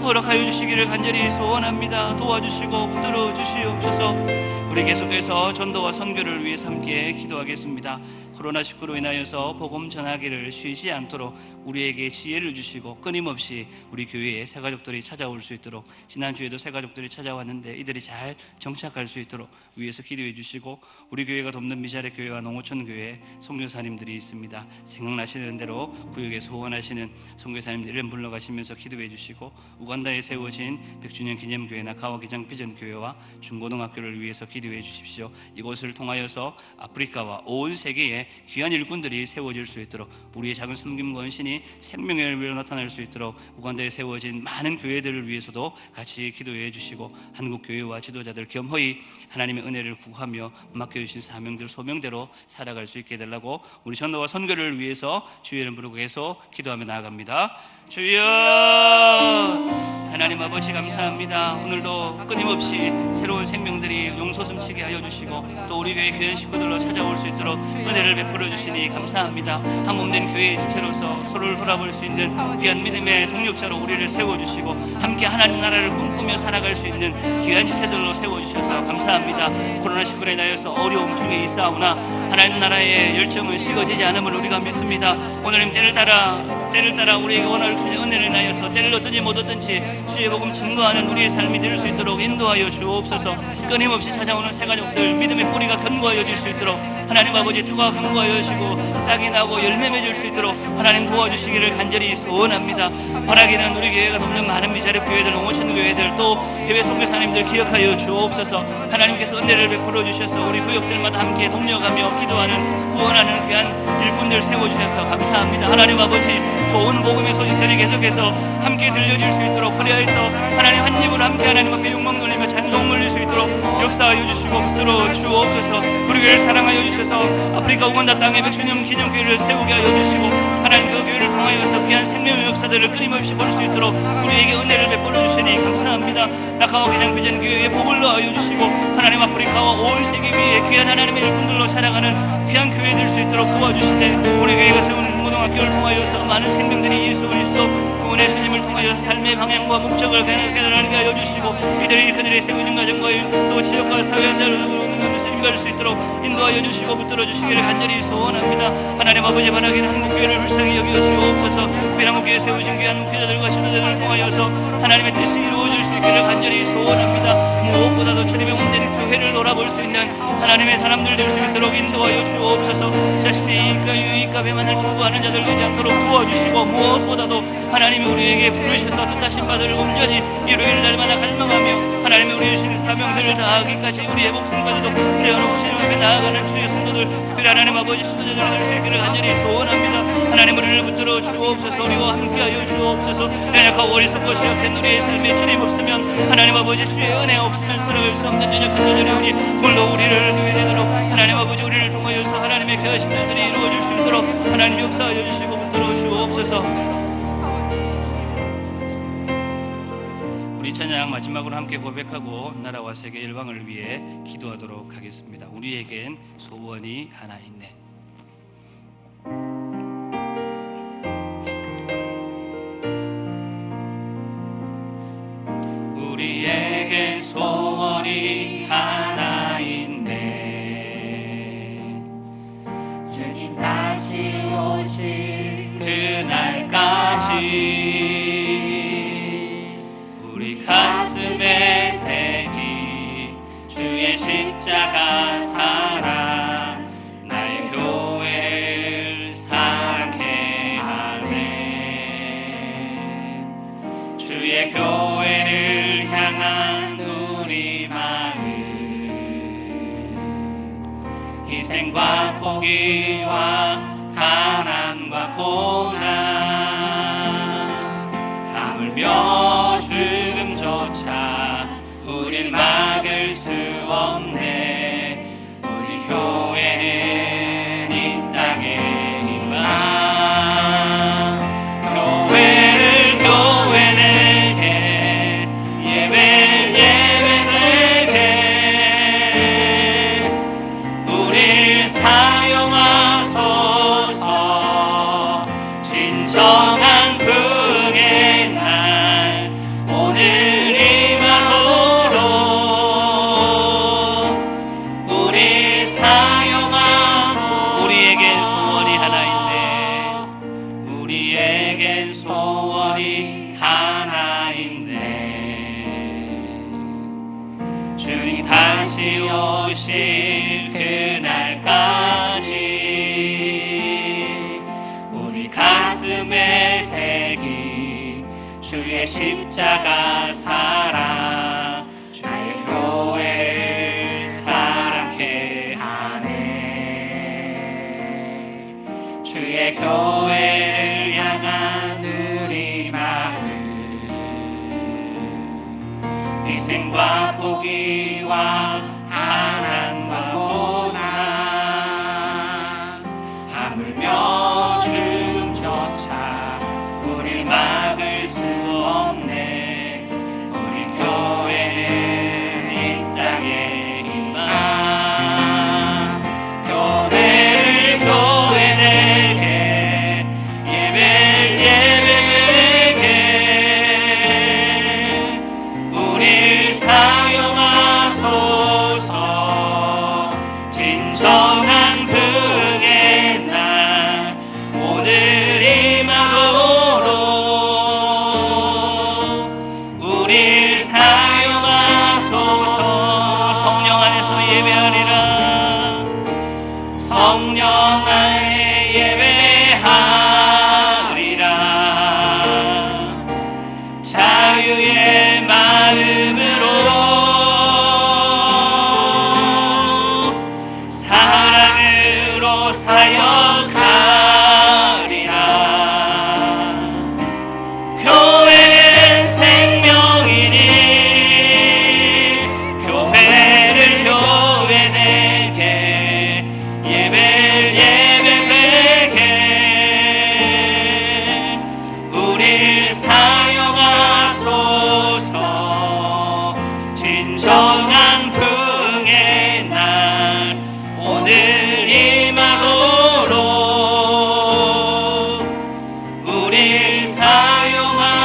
허락하여 주시기를 간절히 소원합니다. 도와주시고 붙들어 주시옵소서. 우리 계속해서 전도와 선교를 위해 함께 기도하겠습니다. 코로나19로 인하여서 복음 전하기를 쉬지 않도록 우리에게 지혜를 주시고 끊임없이 우리 교회에 새가족들이 찾아올 수 있도록, 지난주에도 새가족들이 찾아왔는데 이들이 잘 정착할 수 있도록 위에서 기도해 주시고, 우리 교회가 돕는 미자렉 교회와 농어촌 교회에 선교사님들이 있습니다. 생각나시는 대로 구역에 소원하시는 선교사님들 이름 불러가시면서 기도해 주시고, 우간다에 세워진 100주년 기념교회나 가와 기장 비전 교회와 중고등학교를 위해서 기도해 주십시오. 이곳을 통하여서 아프리카와 온 세계에 귀한 일꾼들이 세워질 수 있도록, 우리의 작은 섬김과 헌신이 생명의 열매로 나타날 수 있도록 우간다에 세워진 많은 교회들을 위해서도 같이 기도해 주시고, 한국 교회와 지도자들 겸허히 하나님의 은혜를 구하며 맡겨주신 사명들 소명대로 살아갈 수 있게 해달라고 우리 전도와 선교를 위해서 주의 이름 부르고 계속 기도하며 나아갑니다. 주여, 하나님 아버지 감사합니다. 오늘도 끊임없이 새로운 생명들이 용솟 숨치게 하여 주시고, 또 우리 교회 귀한 식구들로 찾아올 수 있도록 은혜를 베풀어 주시니 감사합니다. 한 몸된 교회의 지체로서 서로를 돌아볼 수 있는 귀한 믿음의 동력자로 우리를 세워주시고, 함께 하나님 나라를 꿈꾸며 살아갈 수 있는 귀한 지체들로 세워주셔서 감사합니다. 코로나19로 인하여서 어려움 중에 있사오나 하나님 나라의 열정은 식어지지 않음을 우리가 믿습니다. 오늘님 때를 따라 우리에게 원할 주의 은혜를 인하여서 때를 얻든지 못 얻든지 주의 복음 증거하는 우리의 삶이 될 수 있도록 인도하여 주옵소서. 끊임없이 찾아오는 새가족들 믿음의 뿌리가 견고하여질 수 있도록 하나님 아버지 투가 견고하여지고 싹이 나고 열매 맺을 수 있도록 하나님 도와주시기를 간절히 소원합니다. 바라기는 우리 교회가 돕는 많은 미자립 교회들, 농어촌 교회들, 또 해외 선교사님들 기억하여 주옵소서. 하나님께서 은혜를 베풀어 주셔서 우리 구역들마다 함께 동력하며 기도하는 구원하는 귀한 일꾼들 세워주셔서 감사합니다. 하나님 아버지 좋은 복음의 소식들이 계속해서 함께 들려질 수 있도록, 그리하여서 하나님 한 입으로 함께 하나님 앞에 영광 돌리며 찬송 올릴 수 있도록 역사하여 주시고 붙들어 주옵소서. 우리 교회를 사랑하여 주셔서 아프리카 우간다 땅에 100주년 기념교회를 세우게 하여 주시고, 하나님 그 교회를 통하여서 귀한 생명의 역사들을 끊임없이 볼 수 있도록 우리에게 은혜를 베풀어 주시니 감사합니다. 낙하와 기장 비전 교회에 복을 넣어 주시고, 하나님 아프리카와 온 세계 위에 귀한 하나님의 일꾼들로 자라가는 귀한 교회 될 수 있도록 도와주시되, 우리 교회가 세운 중고등학교를 통하여서 많은 생명들이 예수 그리스도 구원의 주님을 통하여 삶의 방향과 목적을 깨달아가게 하여 주시고, 이들이 그들의 세워진 가정과 또 지역과 사회한대로 받을 수 있도록 인도하여 주시고 붙들어 주시기를 간절히 소원합니다. 하나님 아버지 바라기는 한국교회를 불쌍히 여겨 주옵소서. 한국교회 세우신 귀한 목회자들과 지도자들을 통하여서 하나님의 뜻이 이루어질 수 있기를 간절히 소원합니다. 무엇보다도 주님의 온된 교회를 돌아볼 수 있는 하나님의 사람들 될 수 있도록 인도하여 주옵소서. 자신의 이익과 유익과 배만을 추구하는 자들 되지 않도록 도와주시고, 무엇보다도 하나님이 우리에게 부르셔서 뜻하신 바들을 온전히 일요일 날마다 갈망하며 하나님이 우리의 주신 사명들을 다하기까지 우리의 목숨까지도 내어놓고 주님 앞에 나아가는 주의 성도들, 특별히 하나님 아버지 지도자들 될 수 있기를 간절히 소원합니다. 하나님 우리를 붙들어 주옵소서. 우리와 함께하여 주옵소서. 연약하고 어리석고 시력된 우리의 삶에 주님 없으면, 하나님 아버지 주의 은혜 없으면 살아갈 수 없는 연약한 자들이오니 물로 우리를 구해내도록 하나님 아버지 우리를 통하여서 하나님의 귀하신 뜻을 이루어질 수 있도록 하나님 역사하여 주시고 붙들어 주옵소서. 우리 찬양 마지막으로 함께 고백하고 나라와 세계 열방을 위해 기도하도록 하겠습니다. 우리에겐 소원이 하나 있네. 우리에겐 소원이 하나 있네. 주님 다시 오실 그날까지 우리 가슴에 새긴 주의 십자가 사랑 나의 교회를 사랑케 하네. 주의 교회를 향한 우리 마음 희생과 포기와 가난과 고난 하물며 죽음조차 우릴 막을 수 없네. 우리 교회는 이 땅의 희망. 교회를 교회되게 예배를 예배되게 우릴 사용하소서. 진정한 그의 날 오늘 임하도록 우릴 사용하소서. 우리에겐 소원이 하나 있네. 우리에겐 소원이 하나 있네. 주님 다시 오실 그날까지 우리 가슴에 새긴 주의 십자가 사랑 주의 교회를 사랑케 하네. 주의 교회를 향한 우리 마음 희생과 포기와 가난과 고난 하물며 죽음조차 우릴 막을 수 없네. 우리 교회는 이 땅의 희망. 교회를 교회되게 예배를 예배되게 우릴 사용하소서. 진정한 그의 날 오늘 임하도록 우릴 사용하소서. 성령 안에서 예배하리라. 성령 안에 예배하리라. 자유의 마음으로 사랑으로 사역하리라. 교회는 생명이니 교회를 교회되게 예배를 예배되게 우릴 사용하소서. 진정한 그의 날 오늘 임하도록 우릴 사용하소서.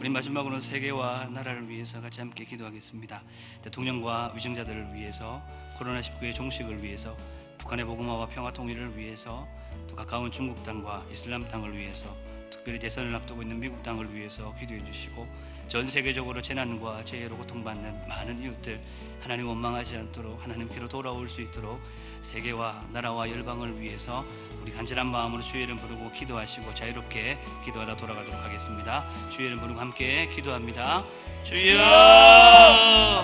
우리 마지막으로 세계와 나라를 위해서 같이 함께 기도하겠습니다. 대통령과 위정자들을 위해서, 코로나19의 종식을 위해서, 북한의 복음화와 평화 통일을 위해서, 또 가까운 중국 땅과 이슬람 땅을 위해서, 특별히 대선을 앞두고 있는 미국 땅을 위해서 기도해 주시고, 전 세계적으로 재난과 재해로 고통받는 많은 이웃들 하나님 원망하지 않도록 하나님께로 돌아올 수 있도록 세계와 나라와 열방을 위해서 우리 간절한 마음으로 주의 이름 부르고 기도하시고 자유롭게 기도하다 돌아가도록 하겠습니다. 주의 이름 부르고 함께 기도합니다. 주여,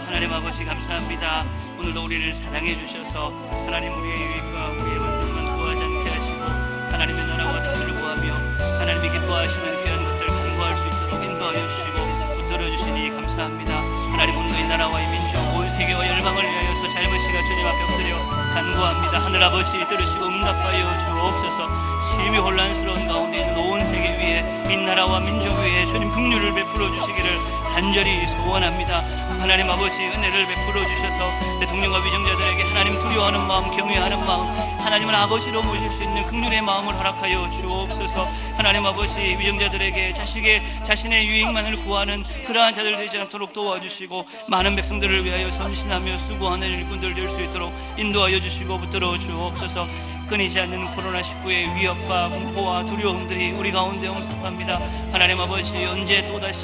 하나님 아버지 감사합니다. 오늘도 우리를 사랑해 주셔서 하나님 우리의 유익과 우리 간구합니다. 하늘아버지 들으시고 응답하여 주옵소서. 심히 혼란스러운 가운데 있는 온 세계 위에 이 나라와 민족 위에 주님 긍휼을 베풀어 주시기를 간절히 소원합니다. 하나님 아버지 은혜를 베풀어 주셔서 대통령과 위정자들에게 하나님 두려워하는 마음, 경외하는 마음, 하나님을 아버지로 모실 수 있는 긍휼의 마음을 허락하여 주옵소서. 하나님 아버지 위정자들에게 자신의 유익만을 구하는 그러한 자들 되지 않도록 도와주시고 많은 백성들을 위하여 선신하며 수고하는 일꾼들 될 수 있도록 인도하여 주시고 붙들어 주옵소서. 끊이지 않는 코로나19의 위협과 공포와 두려움들이 우리 가운데 엄습합니다. 하나님 아버지 언제 또다시